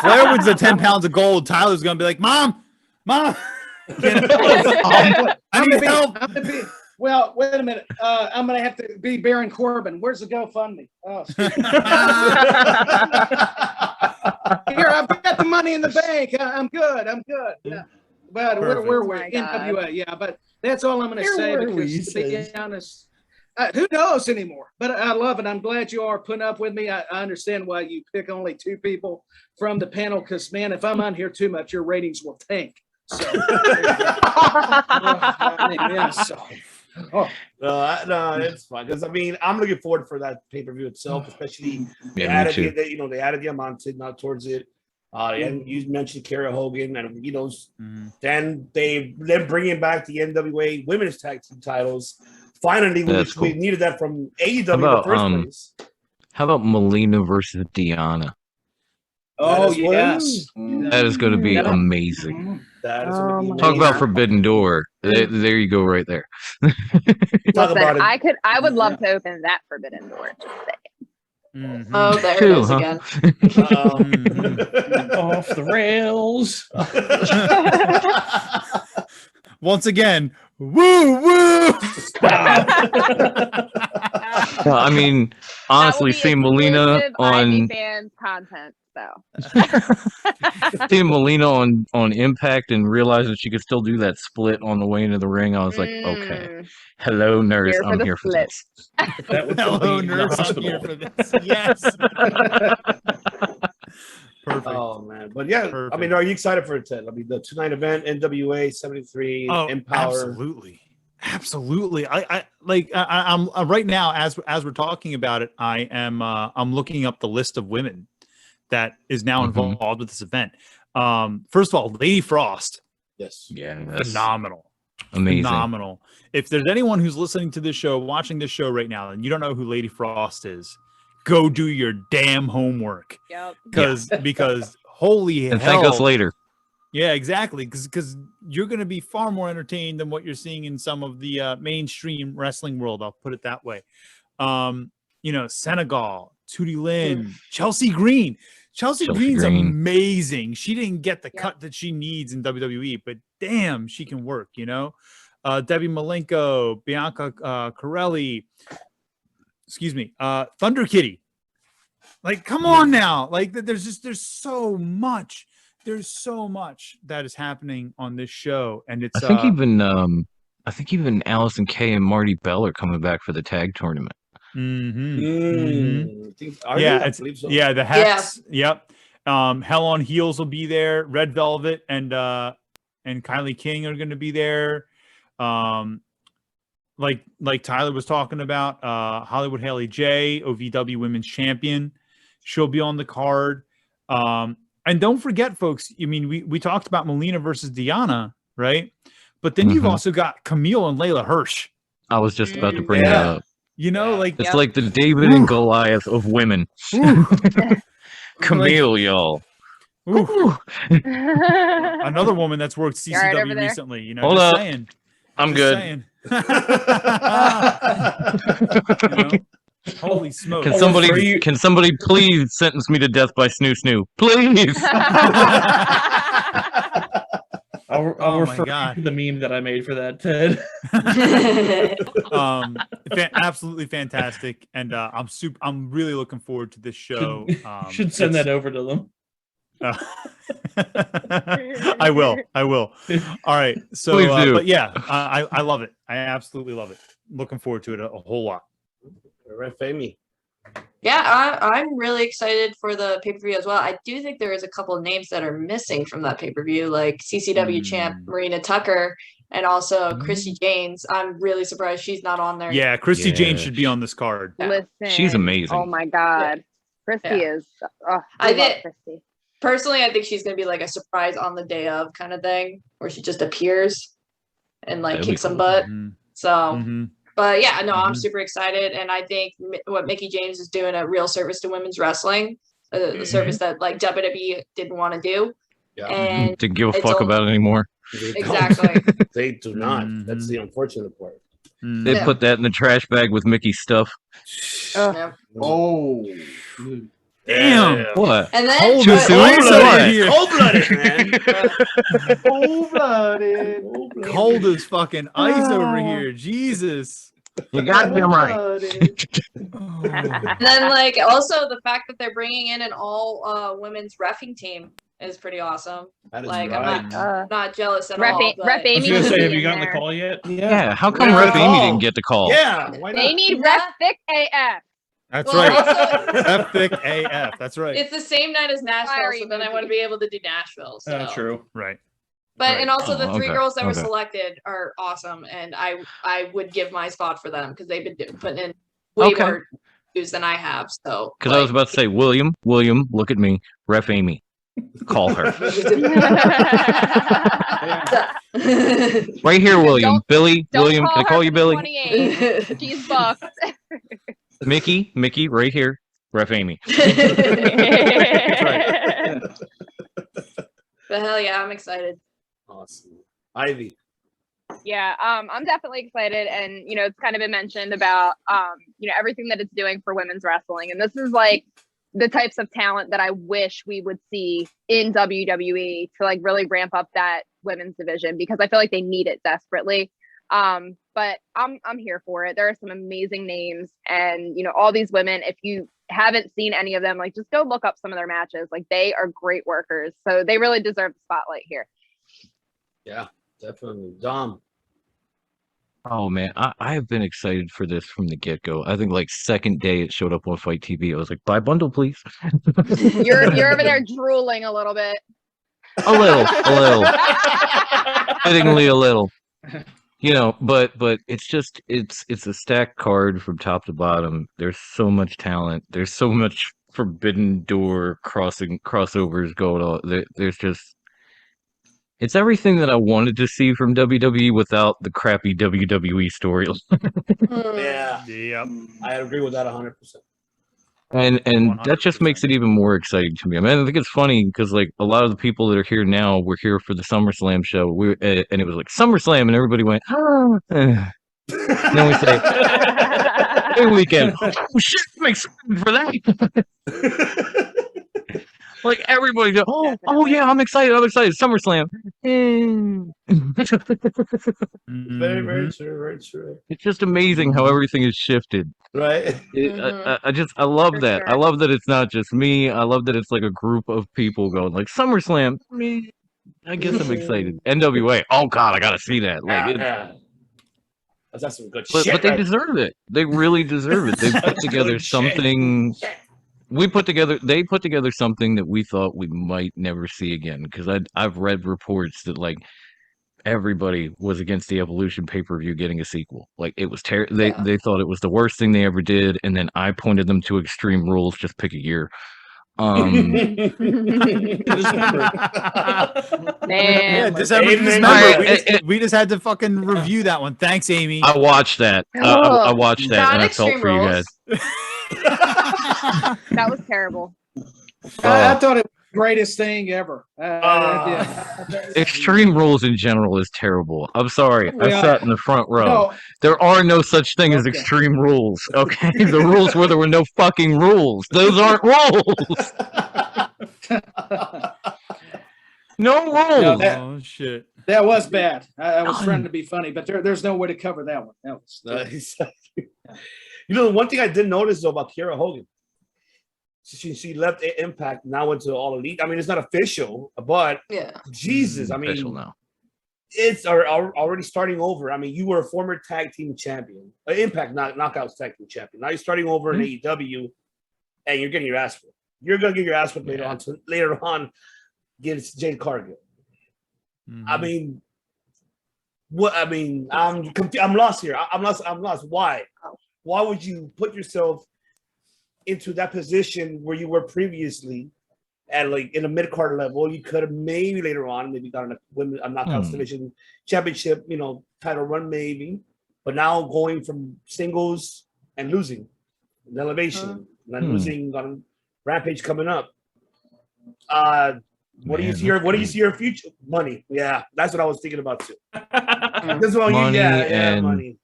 Flair wins the 10 pounds of gold, Tyler's going to be like, Mom. I need help. Well, wait a minute. I'm going to have to be Baron Corbin. Where's the GoFundMe? Oh, here, I've got the money in the bank. I'm good. Yeah. But we're NWA. Yeah, but that's all I'm going to say because, to be honest, who knows anymore? But I love it. I'm glad you are putting up with me. I understand why you pick only 2 people from the panel because, man, if I'm on here too much, your ratings will tank. So, No, it's fine because I mean I'm looking forward for that pay-per-view itself, especially they Yeah, me added too. they added the Amante not towards it. And you mentioned Kara Hogan, and then they're bringing back the NWA Women's Tag Team titles. Finally, That's we cool. needed that from AEW in about, the first place. How about Melina versus Deanna? Oh, That is what it yes. is. That is going to be That- amazing. That is gonna be Oh my Talk about amazing. Forbidden Door. There you go, right there. Talk Listen, about it. I would love to open that Forbidden Door. Just saying. Oh, there Two, it is huh? again. Off the rails. Once again, woo woo. Well, I mean, honestly, seeing Melina on fans content. So seeing Melina on Impact and realizing she could still do that split on the way into the ring, I was like, okay, hello, nurse, Here for I'm the here for split. this. That would Hello, be in the nurse. I'm hospital. here for this. Yes. Perfect. Oh man, but yeah, I Perfect. mean, are you excited for it, Ted? I mean, the tonight event, NWA 73, Empower. Absolutely. I'm right now as we're talking about it, I'm looking up the list of women that is now involved with this event. First of all, Lady Frost. Yes. Yeah. Phenomenal. Amazing. Phenomenal. If there's anyone who's listening to this show, watching this show right now, and you don't know who Lady Frost is, go do your damn homework. Yep. Because holy And hell. thank us later. Yeah, exactly. Because you're going to be far more entertained than what you're seeing in some of the mainstream wrestling world. I'll put it that way. Senegal, Tootie Lynn, Chelsea Green. Chelsea Green's amazing. She didn't get the cut that she needs in WWE, but damn, she can work, Debbie Malenko, Bianca Corelli, Thunder Kitty. Like, come on now. Like, there's so much. There's so much that is happening on this show, and it's. I think even Allison Kay and Marty Bell are coming back for the tag tournament. The Hex. Yep. Hell on Heels will be there. Red Velvet and Kylie King are going to be there. Like Tyler was talking about, Hollywood Haley J, OVW Women's Champion, she'll be on the card. And don't forget, folks, I mean, we talked about Melina versus Deanna, right? But then you've also got Camille and Layla Hirsch. I was just about to bring that up. It's like the David and Goliath of women. Camille, y'all. Another woman that's worked CCW recently. Hold up. Saying. I'm Just good. saying. Holy smoke! Can somebody please sentence me to death by snoo snoo, please? I'll refer to the meme that I made for that, Ted. Absolutely fantastic, and I'm really looking forward to this show. Should send that over to them. I will. All right. So, Please do. But yeah, I love it. I absolutely love it. Looking forward to it a whole lot. Yeah, I'm really excited for the pay-per-view as well. I do think there is a couple of names that are missing from that pay-per-view, like CCW champ Marina Tucker and also Christy Janes. I'm really surprised she's not on there. Yeah, Christy Janes should be on this card. Listen, she's amazing. Oh my God, Christy is. I love think Christy. Personally, I think she's gonna be like a surprise on the day of kind of thing, where she just appears and like kicks some butt. So. But yeah, no, I'm super excited, and I think what Mickie James is doing a real service to women's wrestling, a service that like WWE didn't want to do, and didn't give a fuck about it anymore. Exactly. They do not. That's the unfortunate part. They put that in the trash bag with Mickey's stuff. Oh. Damn! What? And then cold-blooded, man. Cold-blooded. Cold as fucking ice over here. Jesus. You got them right. And then like also the fact that they're bringing in an all women's reffing team is pretty awesome. That is like right. I'm not jealous at Ref all. But... Ref I was Amy gonna needs say, to have be you in gotten the there. call yet? Yeah, how come Ref Amy didn't get the call? Yeah, why not? They need Ref Thick AF. That's Well, right. Epic AF. That's right. It's the same night as Nashville, Fire so then I emoji. want to be able to do Nashville. So. True. Right. But Right. and also the 3 okay, girls that were okay. selected are awesome, and I would give my spot for them because they've been putting in way Okay. more views than I have. So Because I was about to say, William, look at me, Ref Amy, call her right here, William. Don't- Billy, Don't William, call can I her call for you the Billy? 28. She's booked. Mickey, right here, Ref Amy. But hell yeah, I'm excited. Awesome. Ivy. Yeah, I'm definitely excited, and it's kind of been mentioned about everything that it's doing for women's wrestling, and this is like the types of talent that I wish we would see in WWE to like really ramp up that women's division, because I feel like they need it desperately. But I'm here for it. There are some amazing names, and all these women, if you haven't seen any of them, like just go look up some of their matches. Like they are great workers, so they really deserve the spotlight here. Yeah, definitely. Dom. Oh man, I have been excited for this from the get-go. I think like second day it showed up on Fight TV, I was like, buy bundle, please. You're over there drooling a little bit. A little, fittingly a little. But it's just it's a stacked card from top to bottom. There's so much talent. There's so much forbidden door crossovers going on. There's just it's everything that I wanted to see from WWE without the crappy WWE storyline. Yeah. Yep. I agree with that 100%. And that just 100%. makes it even more exciting to me. I mean, I think it's funny because like a lot of the people that are here now were here for the SummerSlam show. And it was like SummerSlam, and everybody went, oh. And then we say, hey, weekend. Oh shit, I'm excited for that. Like everybody goes, oh yeah, I'm excited. SummerSlam. Very, very true. Very true. It's just amazing how everything is shifted. Right. I love For that. sure. I love that it's not just me. I love that it's like a group of people going like SummerSlam. I guess I'm excited. NWA. Oh God, I gotta see that. Like, Yeah. That's some good but shit. they right? deserve it. They really deserve it. They put That's together good shit. something. They put together something that we thought we might never see again. Because I've read reports that like everybody was against the Evolution pay-per-view getting a sequel. Like it was they thought it was the worst thing they ever did, and then I pointed them to Extreme Rules. Just pick a year. Man, Yeah, December. We just had to fucking review that one. Thanks, Amy. I watched that. I watched that, Not and I felt Extreme for you guys. Rules. that was terrible. I thought it was the greatest thing ever. Extreme Rules in general is terrible. I'm sorry. I Yeah. sat in the front row. No. There are no such thing as Okay. Extreme Rules. Okay, the rules where there were no fucking rules. Those aren't rules. No rules. No, that- Oh shit. That was bad. I was trying to be funny, but there's no way to cover that one. That was Nice. The one thing I did notice though about Kiera Hogan, she left Impact, now went to All Elite. I mean, it's not official, but Yeah. Jesus, I mean, Official now. it's already starting over. I mean, you were a former tag team champion, Impact Knockouts tag team champion. Now you're starting over in AEW, and you're getting your ass whipped. You're gonna get your ass whipped later on against Jade Cargill. I mean, what? I mean, I'm lost here. I'm lost. Why? Why would you put yourself into that position where you were previously at like in a mid card level? You could have maybe later on maybe got a knockouts division championship, title run maybe. But now going from singles and losing, an elevation, and then losing on Rampage coming up. What do you see your future? Money. Yeah, that's what I was thinking about too. This one, Money and money.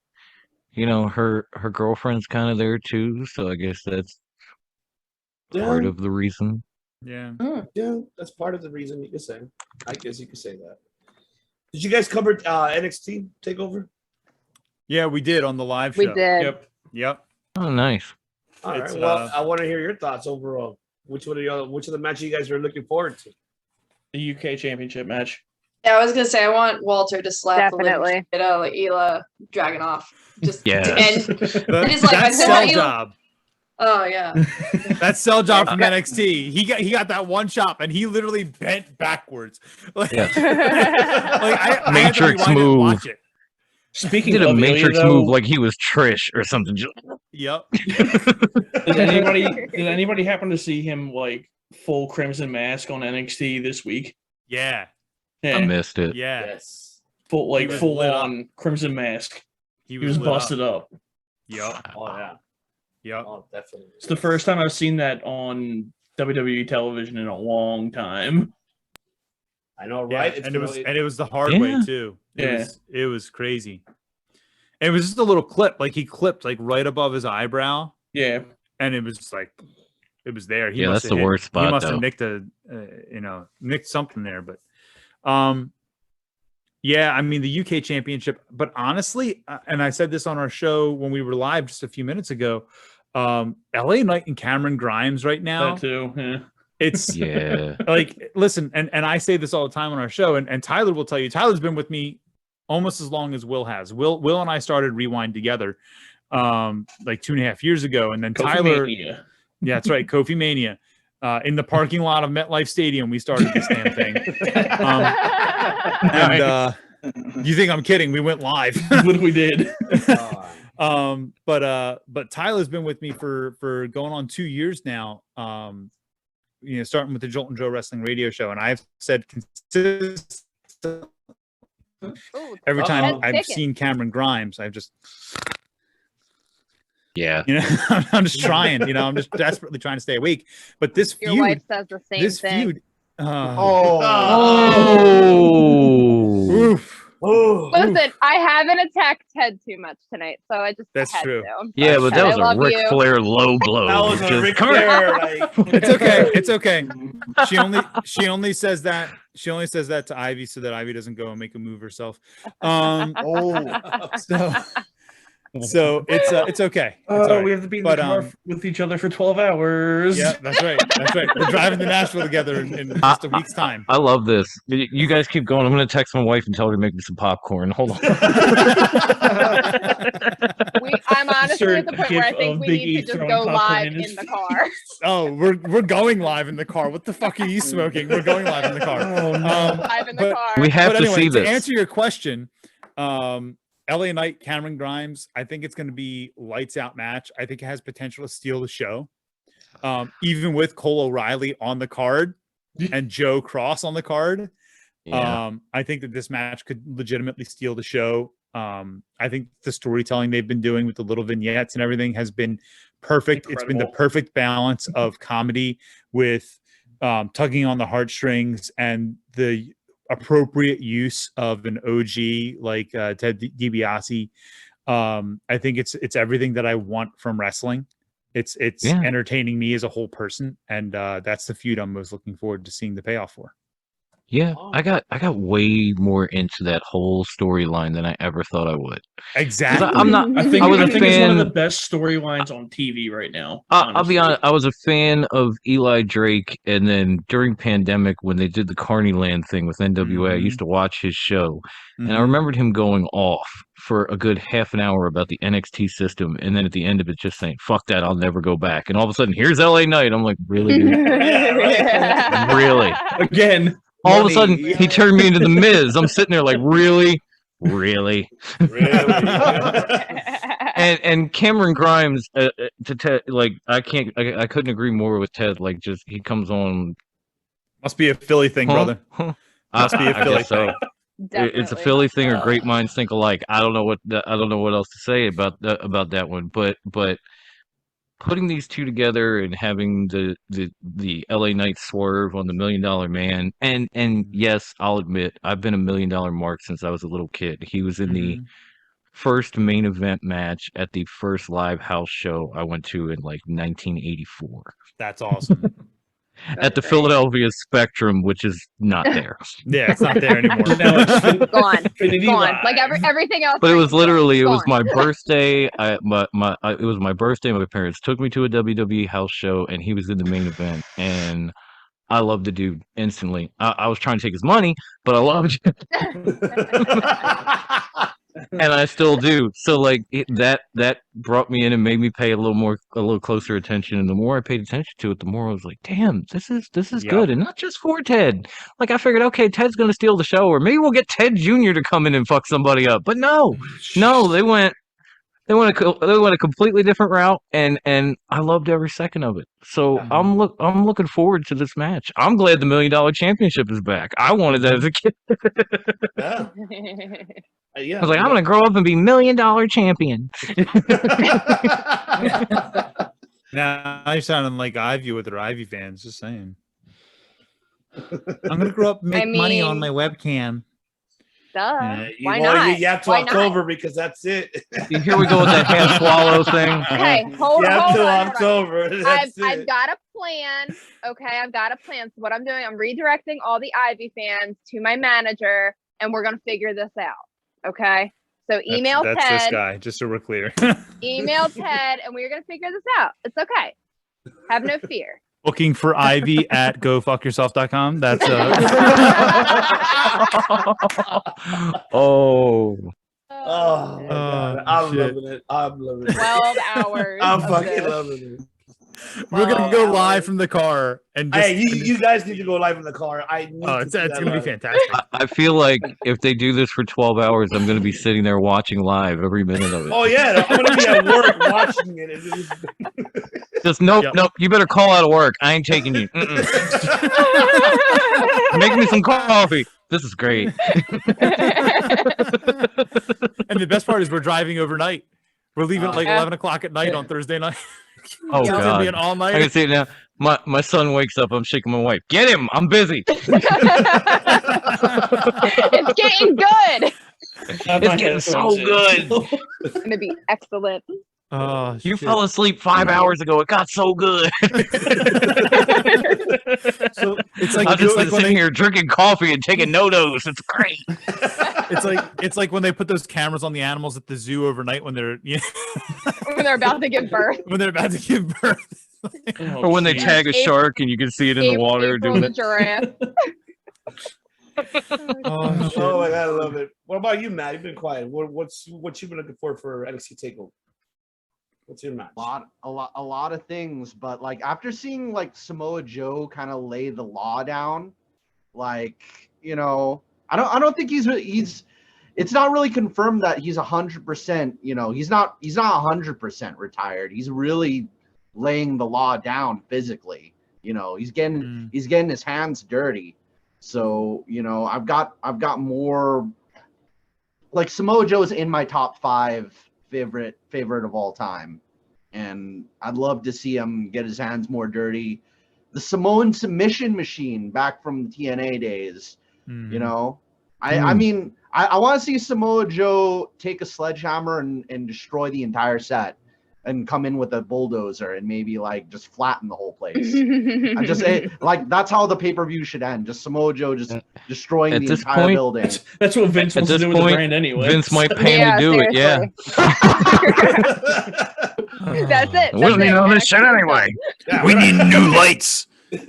Her girlfriend's kind of there too, so I guess that's part of the reason. Yeah. Yeah, that's part of the reason you could say. I guess you could say that. Did you guys cover NXT TakeOver? Yeah, we did on the live show. We did. Yep. Oh, nice. All right. It's, Well, I want to hear your thoughts overall. Which of the matches you guys are looking forward to? The UK Championship match. Yeah, I was gonna say I want Walter to slap the Definitely. living shit out of Ela Dragunov. Just Yeah. and That, it is like I that said sell about Ela. job. Oh yeah. That cell job from NXT. He got that one chop and he literally bent backwards. Like, Yes. I Matrix had to rewind it and move. watch it. Speaking He did a of Matrix Ilya, move though, like he was Trish or something. Yep. did anybody happen to see him like full Crimson Mask on NXT this week? Yeah. I missed it. Yeah. Yes. Full He was full lit up. on Crimson Mask. He He was lit busted up. Yep. Oh yeah. Yep. Oh, definitely. It's the first time I've seen that on WWE television in a long time. I know, Yeah, right? It's and it was really- the hard way Yeah. too. Yeah. It was crazy. And it was just a little clip, like he clipped like right above his eyebrow, Yeah. and it was just like it was there. He Yeah, must that's have the worst He spot, must though. have nicked nicked something there, but yeah, I mean the UK Championship. But honestly, and I said this on our show when we were live just a few minutes ago, LA Knight and Cameron Grimes right now. That too. Yeah. It's Yeah. like listen, and I say this all the time on our show, and Tyler will tell you. Tyler's been with me almost as long as Will has. Will and I started Rewind together like 2.5 years ago, and then Kofi Tyler. Mania. Yeah, that's right, Kofi Mania. In the parking lot of MetLife Stadium, we started this damn thing. And you think I'm kidding? We went live. What we did. But Tyler's been with me for going on 2 years now. Starting with the Jolt and Joe Wrestling Radio Show, and I've said consistently every time I've seen Cameron Grimes, I've just I'm just trying, I'm just desperately trying to stay awake. But this Your feud, wife says the same thing. feud, Oh. Listen, I haven't attacked Ted too much tonight, so I just That's had true. to. Yeah, but that I was a love Ric you. Flair low blow. That was a Just- Ric come here. Flair, like. It's okay. It's okay. She only says that to Ivy so that Ivy doesn't go and make a move herself. So it's okay. It's all right. We have to be in the car with each other for 12 hours. Yeah, that's right. That's right. We're driving to Nashville together in just a week's time. I love this. You guys keep going. I'm going to text my wife and tell her to make me some popcorn. Hold on. I'm honestly at the point where I Gif think of we Big need E to just throwing go popcorn live in his in the car. Oh, we're going live in the car. What the fuck are you smoking? We're going live in the car. Live in the car. We have but to anyway, see to this. answer your question, LA Knight, Cameron Grimes, I think it's going to be lights out match. I think it has potential to steal the show. Even with Cole O'Reilly on the card and Joe Cross on the card. Yeah. I think that this match could legitimately steal the show. I think the storytelling they've been doing with the little vignettes and everything has been perfect. It's been the Incredible. perfect balance of comedy with tugging on the heartstrings and the appropriate use of an OG like Ted DiBiase. I think it's everything that I want from wrestling. It's entertaining me as a whole person, and that's the feud I'm most looking forward to seeing the payoff for. Yeah, I got way more into that whole storyline than I ever thought I would. 'Cause Exactly. I'm not. I think I was a it's one of the fan. best storylines on TV right now. I'll be honestly. honest. I was a fan of Eli Drake, and then during pandemic when they did the Carneyland thing with NWA, I used to watch his show, and I remembered him going off for a good half an hour about the NXT system, and then at the end of it, just saying "fuck that, I'll never go back." And all of a sudden, here's LA Knight. I'm like, really, dude? Really? Again. All of a sudden, he turned me into the Miz. I'm sitting there like, really. And Cameron Grimes to Ted, like I couldn't agree more with Ted. Like, just he comes on. Must be a Philly thing, brother. Must be a I Philly guess so. thing. It's a Philly thing, or great minds think alike. I don't know what else to say about that one, but putting these two together and having the LA Knight swerve on the $1 Million Man, and yes, I'll admit I've been a $1 Million mark since I was a little kid. He was in the first main event match at the first live house show I went to in like 1984. That's awesome. At the Philadelphia Spectrum, which is not there. Yeah, it's not there anymore. Now it's Gone. Infinity Gone. Live. Like everything else. But it was literally, it was Gone. my birthday. It was my birthday. My parents took me to a WWE house show, and he was in the main event. And I loved the dude instantly. I was trying to take his money, but I loved him. and I still do. So like that brought me in and made me pay a little closer attention. And the more I paid attention to it, the more I was like, damn, this is good, and not just for Ted. Like I figured, okay, Ted's gonna steal the show, or maybe we'll get Ted Jr. to come in and fuck somebody up. But no, they went a completely different route, and I loved every second of it. So I'm looking forward to this match. I'm glad the $1 Million Championship is back. I wanted that as a kid. Yeah. I was like, I'm gonna grow up and be $1 Million Champion. Now you're sounding like Ivy with her Ivy fans. Just saying. I'm gonna grow up and make money on my webcam. Duh. Why well, not? You have to Why October not? because that's it. Here we go with that hand swallow thing. Okay, hold You have on. till October. I've That's it. got a plan. Okay, I've got a plan. So what I'm doing, I'm redirecting all the Ivy fans to my manager, and we're gonna figure this out. Okay. So email That's Ted. this guy, just so we're clear. Email Ted, and we're gonna figure this out. It's okay. Have no fear. Booking for Ivy at gofuckyourself.com. That's Oh. Oh, my God. I'm shit. loving it. I'm loving it. 12 hours. I'm of fucking this. loving it. we're gonna 12 go hours. live from the car and just, Hey, you guys need to go live in the car. it's gonna be fantastic. I feel like if they do this for 12 hours, I'm going to be sitting there watching live every minute of it. Oh yeah, I'm gonna be at work watching it. Just nope. Yep. You better call out of work. I ain't taking you. Make me some coffee. This is great. And the best part is we're driving overnight. We're leaving at like 11 o'clock at night on Thursday night. Oh It's gonna be God. an all I can night. see it now. My son wakes up. I'm shaking my wife. Get him. I'm busy. It's getting good. It's getting so good. It's gonna be excellent. Oh, You shit. fell asleep 5 hours ago. It got so good. So it's I've like just been when sitting they, here drinking coffee and taking no-dos. It's great. it's like when they put those cameras on the animals at the zoo overnight when they're When they're about to give birth. when they're about to give birth. Or when they tag a shark and you can see it in the water April doing the it. giraffe. Oh, shit. Oh my God, I love it. What about you, Matt? You've been quiet. What you been looking for NXT Takeover? What's your match? A lot of things, but like after seeing like Samoa Joe kind of lay the law down, like, you know, I don't think he's it's not really confirmed that he's 100%, you know, he's not 100% retired. He's really laying the law down physically. You know, he's getting his hands dirty. So, you know, I've got more, like Samoa Joe is in my top 5 favorite of all time, and I'd love to see him get his hands more dirty. The Samoan submission machine back from the TNA days, you know, I mean, I want to see Samoa Joe take a sledgehammer and destroy the entire set and come in with a bulldozer and maybe like just flatten the whole place. I just say like that's how the pay-per-view should end. Just Samoa Joe just destroying At the this entire point- building. That's what Vince At wants to this do with the point, brand anyway. Vince might pay me to do it. Yeah. That's it. We don't That's need it. all this shit anyway. We need new lights.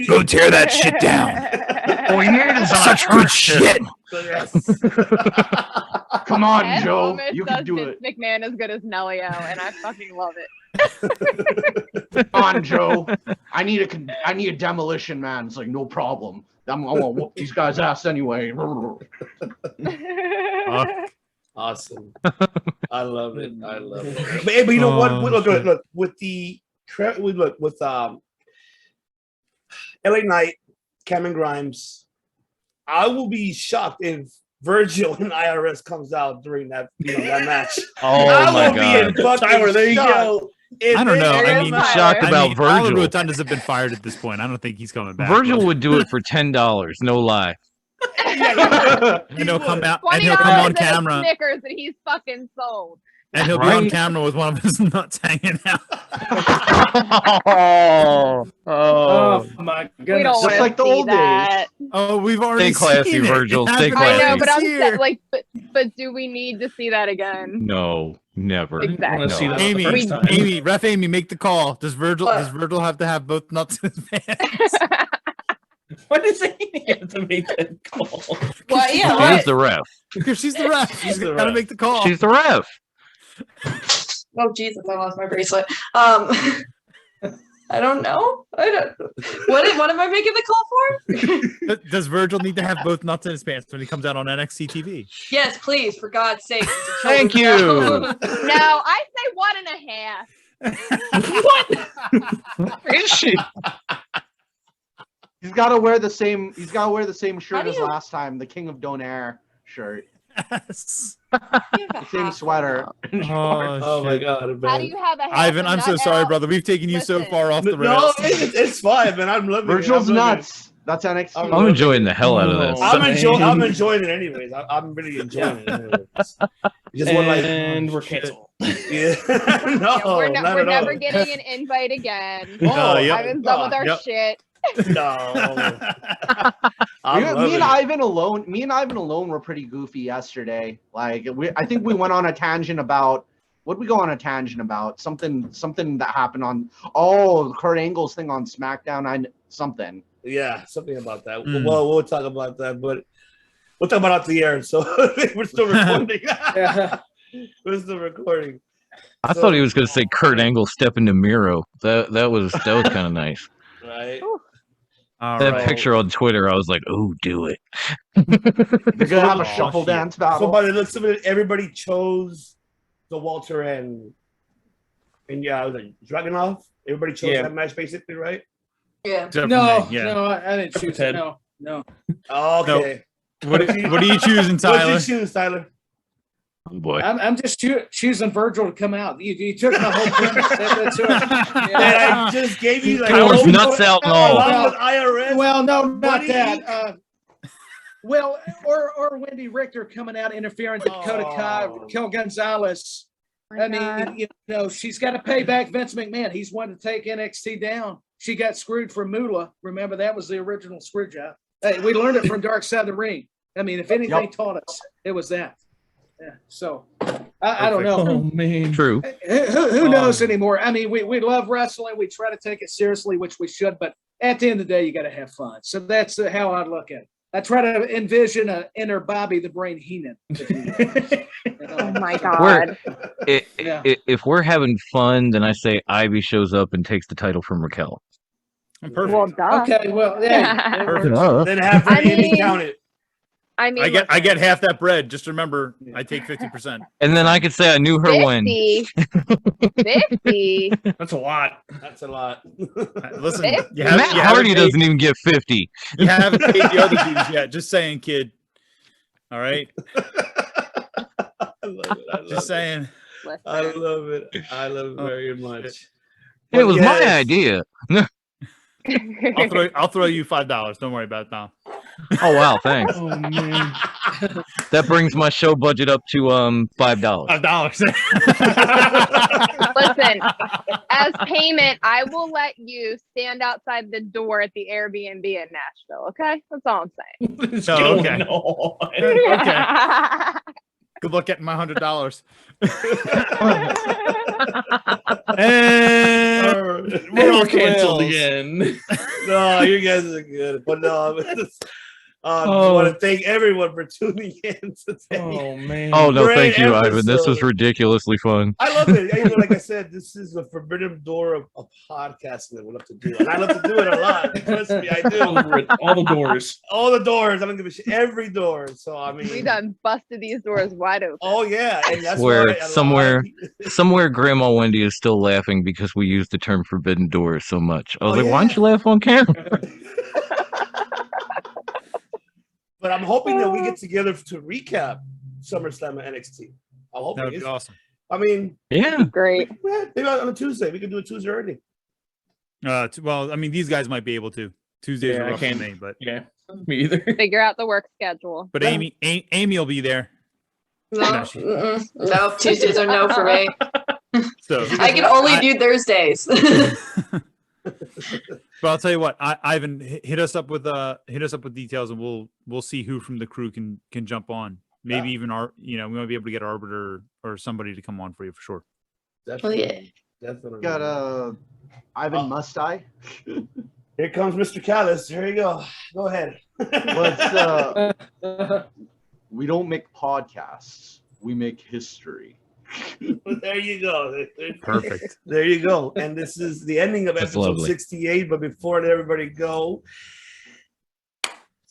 Go tear that shit down. All we need is Such good shit. Come on, Ted Joe, almost you does can do Vince it. McMahon as good as Nellio, and I fucking love it. Come on, Joe. I need a demolition man. It's like no problem. I want to whoop these guys' ass anyway. Awesome. I love it. I love it. But you know what? Look with LA Knight, Cameron Grimes. I will be shocked if Virgil and IRS comes out during that that match. Oh my God. Tyler, there you go. I don't know. I mean, shocked about all the Virgil. rotundas have been fired at this point. I don't think he's coming back. Virgil would do it for $10. No lie. and he'll come out and he'll come $20 on and a camera Snickers that he's fucking sold. and he'll be on camera with one of his nuts hanging out. Oh my We goodness. don't Just want like the old that. Oh, we've already Stay classy, seen it. Virgil. It Stay happened. classy. I know, but I'm Here. like, but do we need to see that again? No, never. Exactly. wanna see that. Amy, the first time. Amy, Ref Amy, make the call. Does Virgil have to have both nuts in his pants? Why does Amy have to make that call? Well, yeah. She's What? the ref. Because she's the ref. She's the got to ref. make the call. She's the ref. Oh Jesus! I lost my bracelet. I don't know. I don't. What am I making the call for? Does Virgil need to have both nuts in his pants when he comes out on NXT TV? Yes, please, for God's sake. Thank you. No, I say 1.5. What? Where is she? He's got to wear the same. He's got to wear the same shirt do as you- last time, the King of Donair shirt, Yes. the same sweater. Oh my shit. God, man. How do you have a half Ivan, a I'm so nut sorry, out? brother. We've taken you so Listen. far off the No, rails. it's fine, man. I'm loving Virgil's it. I'm loving it. nuts. That's NXT. I'm I'm enjoying the hell out of this. I'm enjoying it anyways. I'm really enjoying it. Anyways. Just one like, And we're canceled. yeah. Yeah, No, we're not we're at never all. getting an invite again. Oh, yep. Ivan's done with our Yep. shit. No. I'm Me loving and it. Ivan alone were pretty goofy yesterday. Like I think we went on a tangent about what did we go on a tangent about? Something that happened on Kurt Angle's thing on SmackDown. Something. Yeah, something about that. Mm. Well, we'll talk about that, but we'll talk about it off the air. So we're still recording. We're still recording. I thought he was going to say Kurt Angle stepping to Miro. That was kind of nice. Right. All That right. picture on Twitter, I was like, "Oh, do it." They're gonna have a Oh, shuffle shit. dance So battle. by the looks of it, everybody chose the Walter and yeah, was it Dragunov? Everybody chose Yeah. that match basically, right? Yeah. Except for No, me, yeah. no, I didn't choose Ted. it. No. Okay. What are you choosing, What Tyler? did you choose, Tyler? Oh boy. I'm just choosing Virgil to come out. You took my whole premise. That's it. And Yeah. I just gave you like Tyler's oh, nuts out and all. along with IRS. Well, no, not Buddy. that. Well, or Wendy Richter coming out interfering Dakota Kai, Oh. Kel Gonzalez. My I mean, God. you know, she's got to pay back Vince McMahon. He's wanting to take NXT down. She got screwed from Moolah. Remember, that was the original screw job. Hey, we learned it from Dark Side of the Ring. I mean, if anything taught us, it was that. Yeah. So I don't know. Oh man. True. Who knows anymore? I mean, we love wrestling. We try to take it seriously, which we should. But at the end of the day, you got to have fun. So that's how I look at it. I try to envision an inner Bobby the Brain Heenan. Oh my God. If we're having fun, then I say Ivy shows up and takes the title from Raquel. Perfect. Well, duh. Okay, well, yeah. Perfect. Then have I Randy mean- count it. I mean, I get half that bread. Just remember, I take 50%. And then I could say I knew her when. 50. That's a lot. That's a lot. Listen, Matt Matt Hardy doesn't even get 50. You haven't paid the other dudes yet. Just saying, kid. All right. I love it. I love Just saying. Listen. I love it. I love it very much. It was my Yes. idea. I'll throw you $5. Don't worry about it, Tom. Oh wow, thanks. Oh man. That brings my show budget up to $5. $5. Listen, as payment, I will let you stand outside the door at the Airbnb in Nashville. Okay, that's all I'm saying. What is Oh, going okay. on? Okay. Good luck getting my $100. And We're all off the canceled rails. again. No, you guys are good. But no, I Oh. want to thank everyone for tuning in today. Oh man. Oh no, Great thank you, Ivan. This was episode. ridiculously fun. I love it. You know, like I said, this is the forbidden door of podcasting that we love to do. And I love to do it a lot. Trust me, I do. All the doors. All the doors. I don't give a shit. Every door. So, I mean. We done busted these doors wide open. Oh, yeah. And that's Where why a lot of somewhere- people- Somewhere Grandma Wendy is still laughing because we used the term forbidden doors so much. I was Oh, like, why don't you laugh on camera? But I'm hoping that we get together to recap SummerSlam and NXT. I'm hoping. That would be awesome. I mean, Yeah. Great. maybe on a Tuesday. We can do a Tuesday early. Well, I mean, these guys might be able to. Tuesdays Yeah, are I rough for can't. me, but Yeah. Me either. Figure out the work schedule. but Yeah. Amy will be there. No, no, Tuesdays are no for me. So I can only do Thursdays. But I'll tell you what, Ivan, hit us up with details, and we'll see who from the crew can jump on. Maybe even we might be able to get Arbiter or somebody to come on for you for sure. Oh yeah. Definitely. Got Ivan Must I? Here comes Mr. Callis. Here you go. Go ahead. We don't make podcasts. We make history. There you go. Perfect. There you go. And this is the ending of That's episode lovely. 68. But before I let everybody go,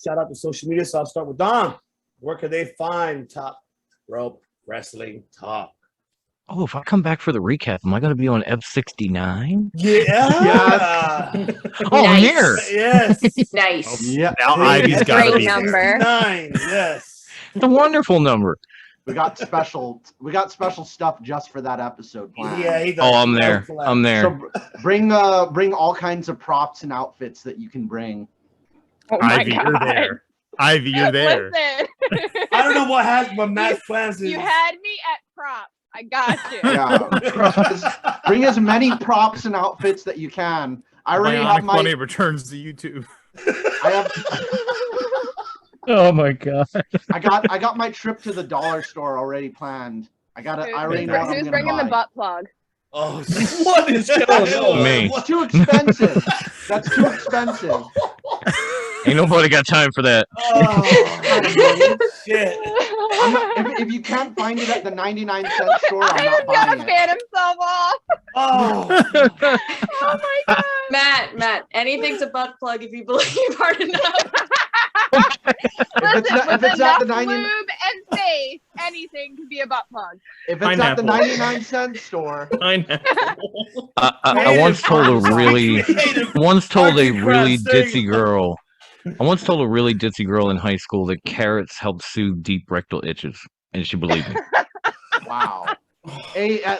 shout out to social media. So I'll start with Dom. Where can they find Top Rope Wrestling Talk? Oh, if I come back for the recap, am I going to be on Ep 69? Yeah. Oh, I'm Nice. here. Yes. Nice. Yeah. Now Ivy's got to Great be there. number. 9. Yes. It's a wonderful number. We got special stuff just for that episode planned. Yeah, he does. Oh, I'm there. I'm there. So bring all kinds of props and outfits that you can bring. Oh my Ivy, God. you're there. Ivy, you're there. Listen. I don't know what Matt's plans is. You had me at props. I got you. Yeah. Bring as many props and outfits that you can. I already Bionic have Bunny my. returns to YouTube. I have. Oh my god. I got my trip to the dollar store already planned. I already know what I'm Who's gonna bringing buy. the butt plug? Oh, what is going on? Me. It's too expensive. That's too expensive. Ain't nobody got time for that. Oh, shit. If you can't find it at the 99-cent store, I'm Ivan's not buying gonna it. fan himself off. Oh. Oh my God. Matt, anything's a butt plug if you believe hard enough. If With it's enough at the 90, lube and space, anything can be a butt plug. if it's at the Pineapple. 99-cent store, Pineapple. I once told a really Archie ditzy girl. I once told a really ditzy girl in high school that carrots help soothe deep rectal itches, and she believed me. wow. Hey, All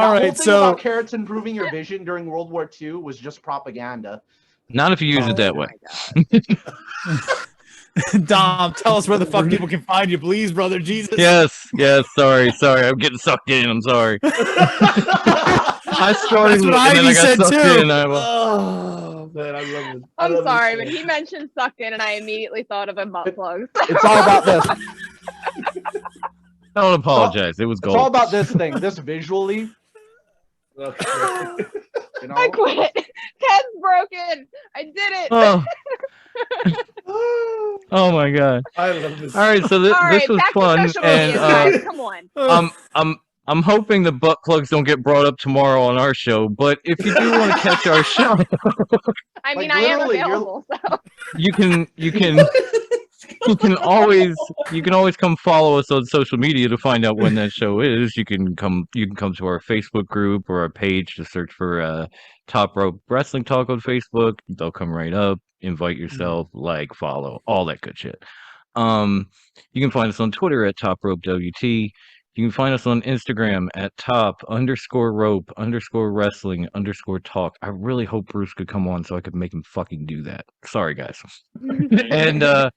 whole right, thing so about carrots improving your vision during World War II was just propaganda. Not if you use it that Oh way. my God. Dom, tell us where the fuck people can find you, please, brother Jesus. Yes. Sorry. I'm getting sucked in. I'm sorry. I started That's what and then Ivy I got said sucked too. in. Oh, man, I love it. I I'm love sorry, this but shit. he mentioned sucked in, and I immediately thought of a butt plug. It's all about this. Don't apologize. It was It's all gold. about this thing. This visually, Okay. you know. I quit. Ken's broken. I did it. Oh my god. I love this. All right, so All right, this was back fun, to social media, and guys. Come on. I'm hoping the butt plugs don't get brought up tomorrow on our show. But if you do want to catch our show, I mean, Like, I am literally, available. So. you can always come follow us on social media to find out when that show is. You can come to our Facebook group or our page to search for Top Rope Wrestling Talk on Facebook. They'll come right up. Invite yourself, like, follow, all that good shit. You can find us on Twitter at Top Rope WT. You can find us on Instagram at top_rope_wrestling_talk. I really hope Bruce could come on so I could make him fucking do that. Sorry, guys. And of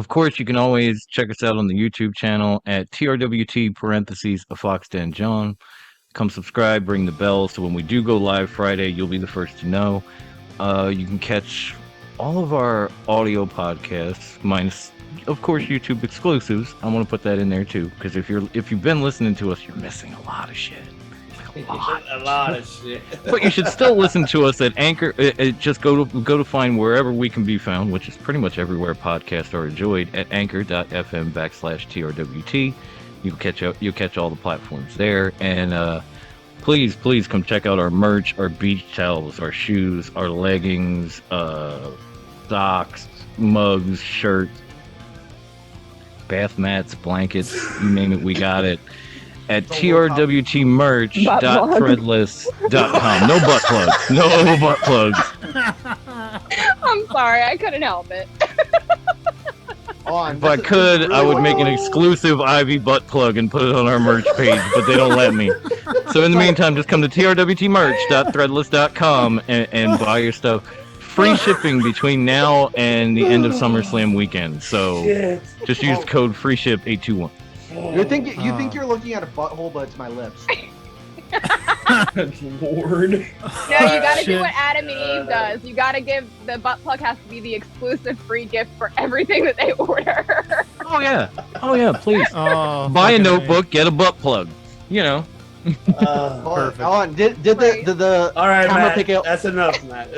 course, you can always check us out on the YouTube channel at TRWT (a Fox Den John). Come subscribe, ring the bell, so when we do go live Friday, you'll be the first to know. You can catch all of our audio podcasts, minus, of course, YouTube exclusives. I want to put that in there too, because if you've been listening to us, you're missing a lot of shit. Like A lot of shit. But you should still listen to us at Anchor. Just go to find wherever we can be found, which is pretty much everywhere podcasts are enjoyed, at anchor.fm/TRWT. You'll catch all the platforms there, and please come check out our merch, our beach towels, our shoes, our leggings, socks, mugs, shirts, bath mats, blankets, you name it, we got it. At trwtmerch.threadless.com. No butt plugs. No butt plugs. I'm sorry, I couldn't help it. If I could, I would make an exclusive Ivy butt plug and put it on our merch page, but they don't let me. So in the meantime, just come to trwtmerch.threadless.com and buy your stuff. Free shipping between now and the end of SummerSlam weekend. So just use code FREESHIP821. You think you're looking at a butthole, but it's my lips. Lord. No, you gotta do what Adam and Eve does. You gotta give the butt plug has to be the exclusive free gift for everything that they order. Oh yeah, please. Oh, Buy a fucking notebook, get a butt plug. You know. Perfect. Hold on. Did the All right, camera Matt. pick it? That's enough, Matt.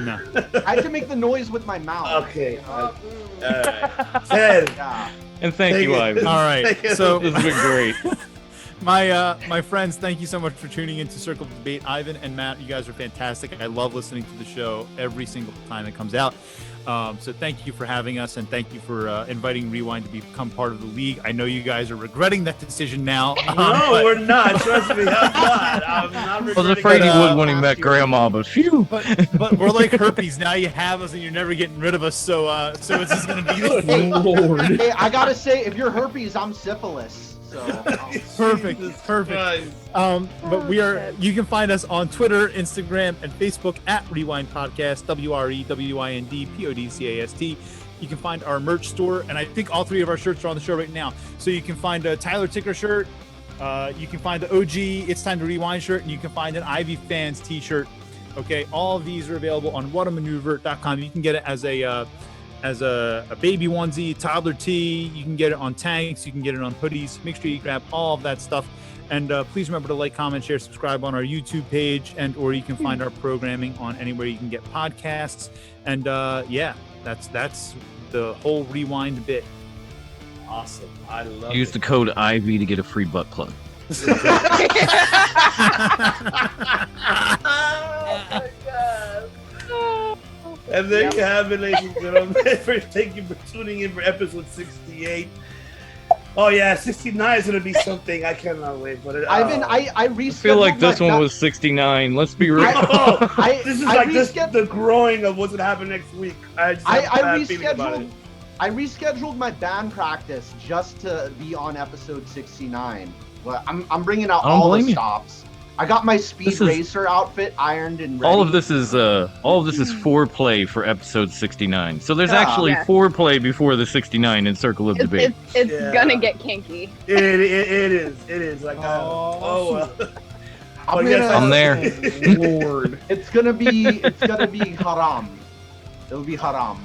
No. I had to make the noise with my mouth. Okay. Ted. Yeah. And thank you, Ivan. All right. So This has been great. my friends, thank you so much for tuning into Circle of Debate. Ivan and Matt, you guys are fantastic. I love listening to the show every single time it comes out. So thank you for having us, and thank you for inviting Rewind to become part of the league. I know you guys are regretting that decision now. No, we're not. Trust me, I'm not. I'm not I was regretting afraid he it. would when he met Grandma, but phew. But we're like herpes. Now you have us, and you're never getting rid of us. So it's just gonna be Lord. Hey, I gotta say, if you're herpes, I'm syphilis. So perfect. Christ. But you can find us on Twitter, Instagram, and Facebook at Rewind Podcast, WREWIND PODCAST. You can find our merch store, and I think all three of our shirts are on the show right now. So you can find a Tyler Ticker shirt, you can find the OG It's Time to Rewind shirt, and you can find an Ivy Fans t-shirt. Okay, all of these are available on whatamaneuver.com. You can get it as a baby onesie, toddler tee. You can get it on tanks. You can get it on hoodies. Make sure you grab all of that stuff. And please remember to like, comment, share, subscribe on our YouTube page, or you can find our programming on anywhere you can get podcasts. And that's the whole Rewind bit. Awesome. I love Use it. the code IV to get a free butt plug. Oh my God. And there you have it, ladies and gentlemen. Thank you for tuning in for episode 68. Oh yeah, 69 is gonna be something. I cannot wait. But Ivan, I rescheduled. I feel like this my one was 69. Let's be real. This is like the growing of what's gonna happen next week. I rescheduled my band practice just to be on episode 69. Well, I'm bringing out all the stops. I got my Speed Racer outfit ironed and ready. All of this is foreplay for episode 69. So there's actually foreplay before the 69 in Circle of Debate. It's gonna get kinky. It is like well. I'm there. Lord, it's gonna be haram. It'll be haram.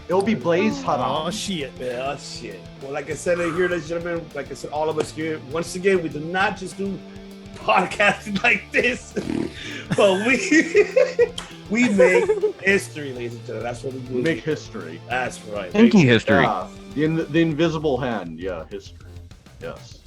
It'll be Blaze haram. Oh shit. Yeah, shit. Well, like I said here, ladies and gentlemen, like I said, all of us here, once again, we do not just do podcasting like this, but we make history, ladies and gentlemen. That's what we do. We make history. That's right. Pinky history. The invisible hand. Yeah, history. Yes.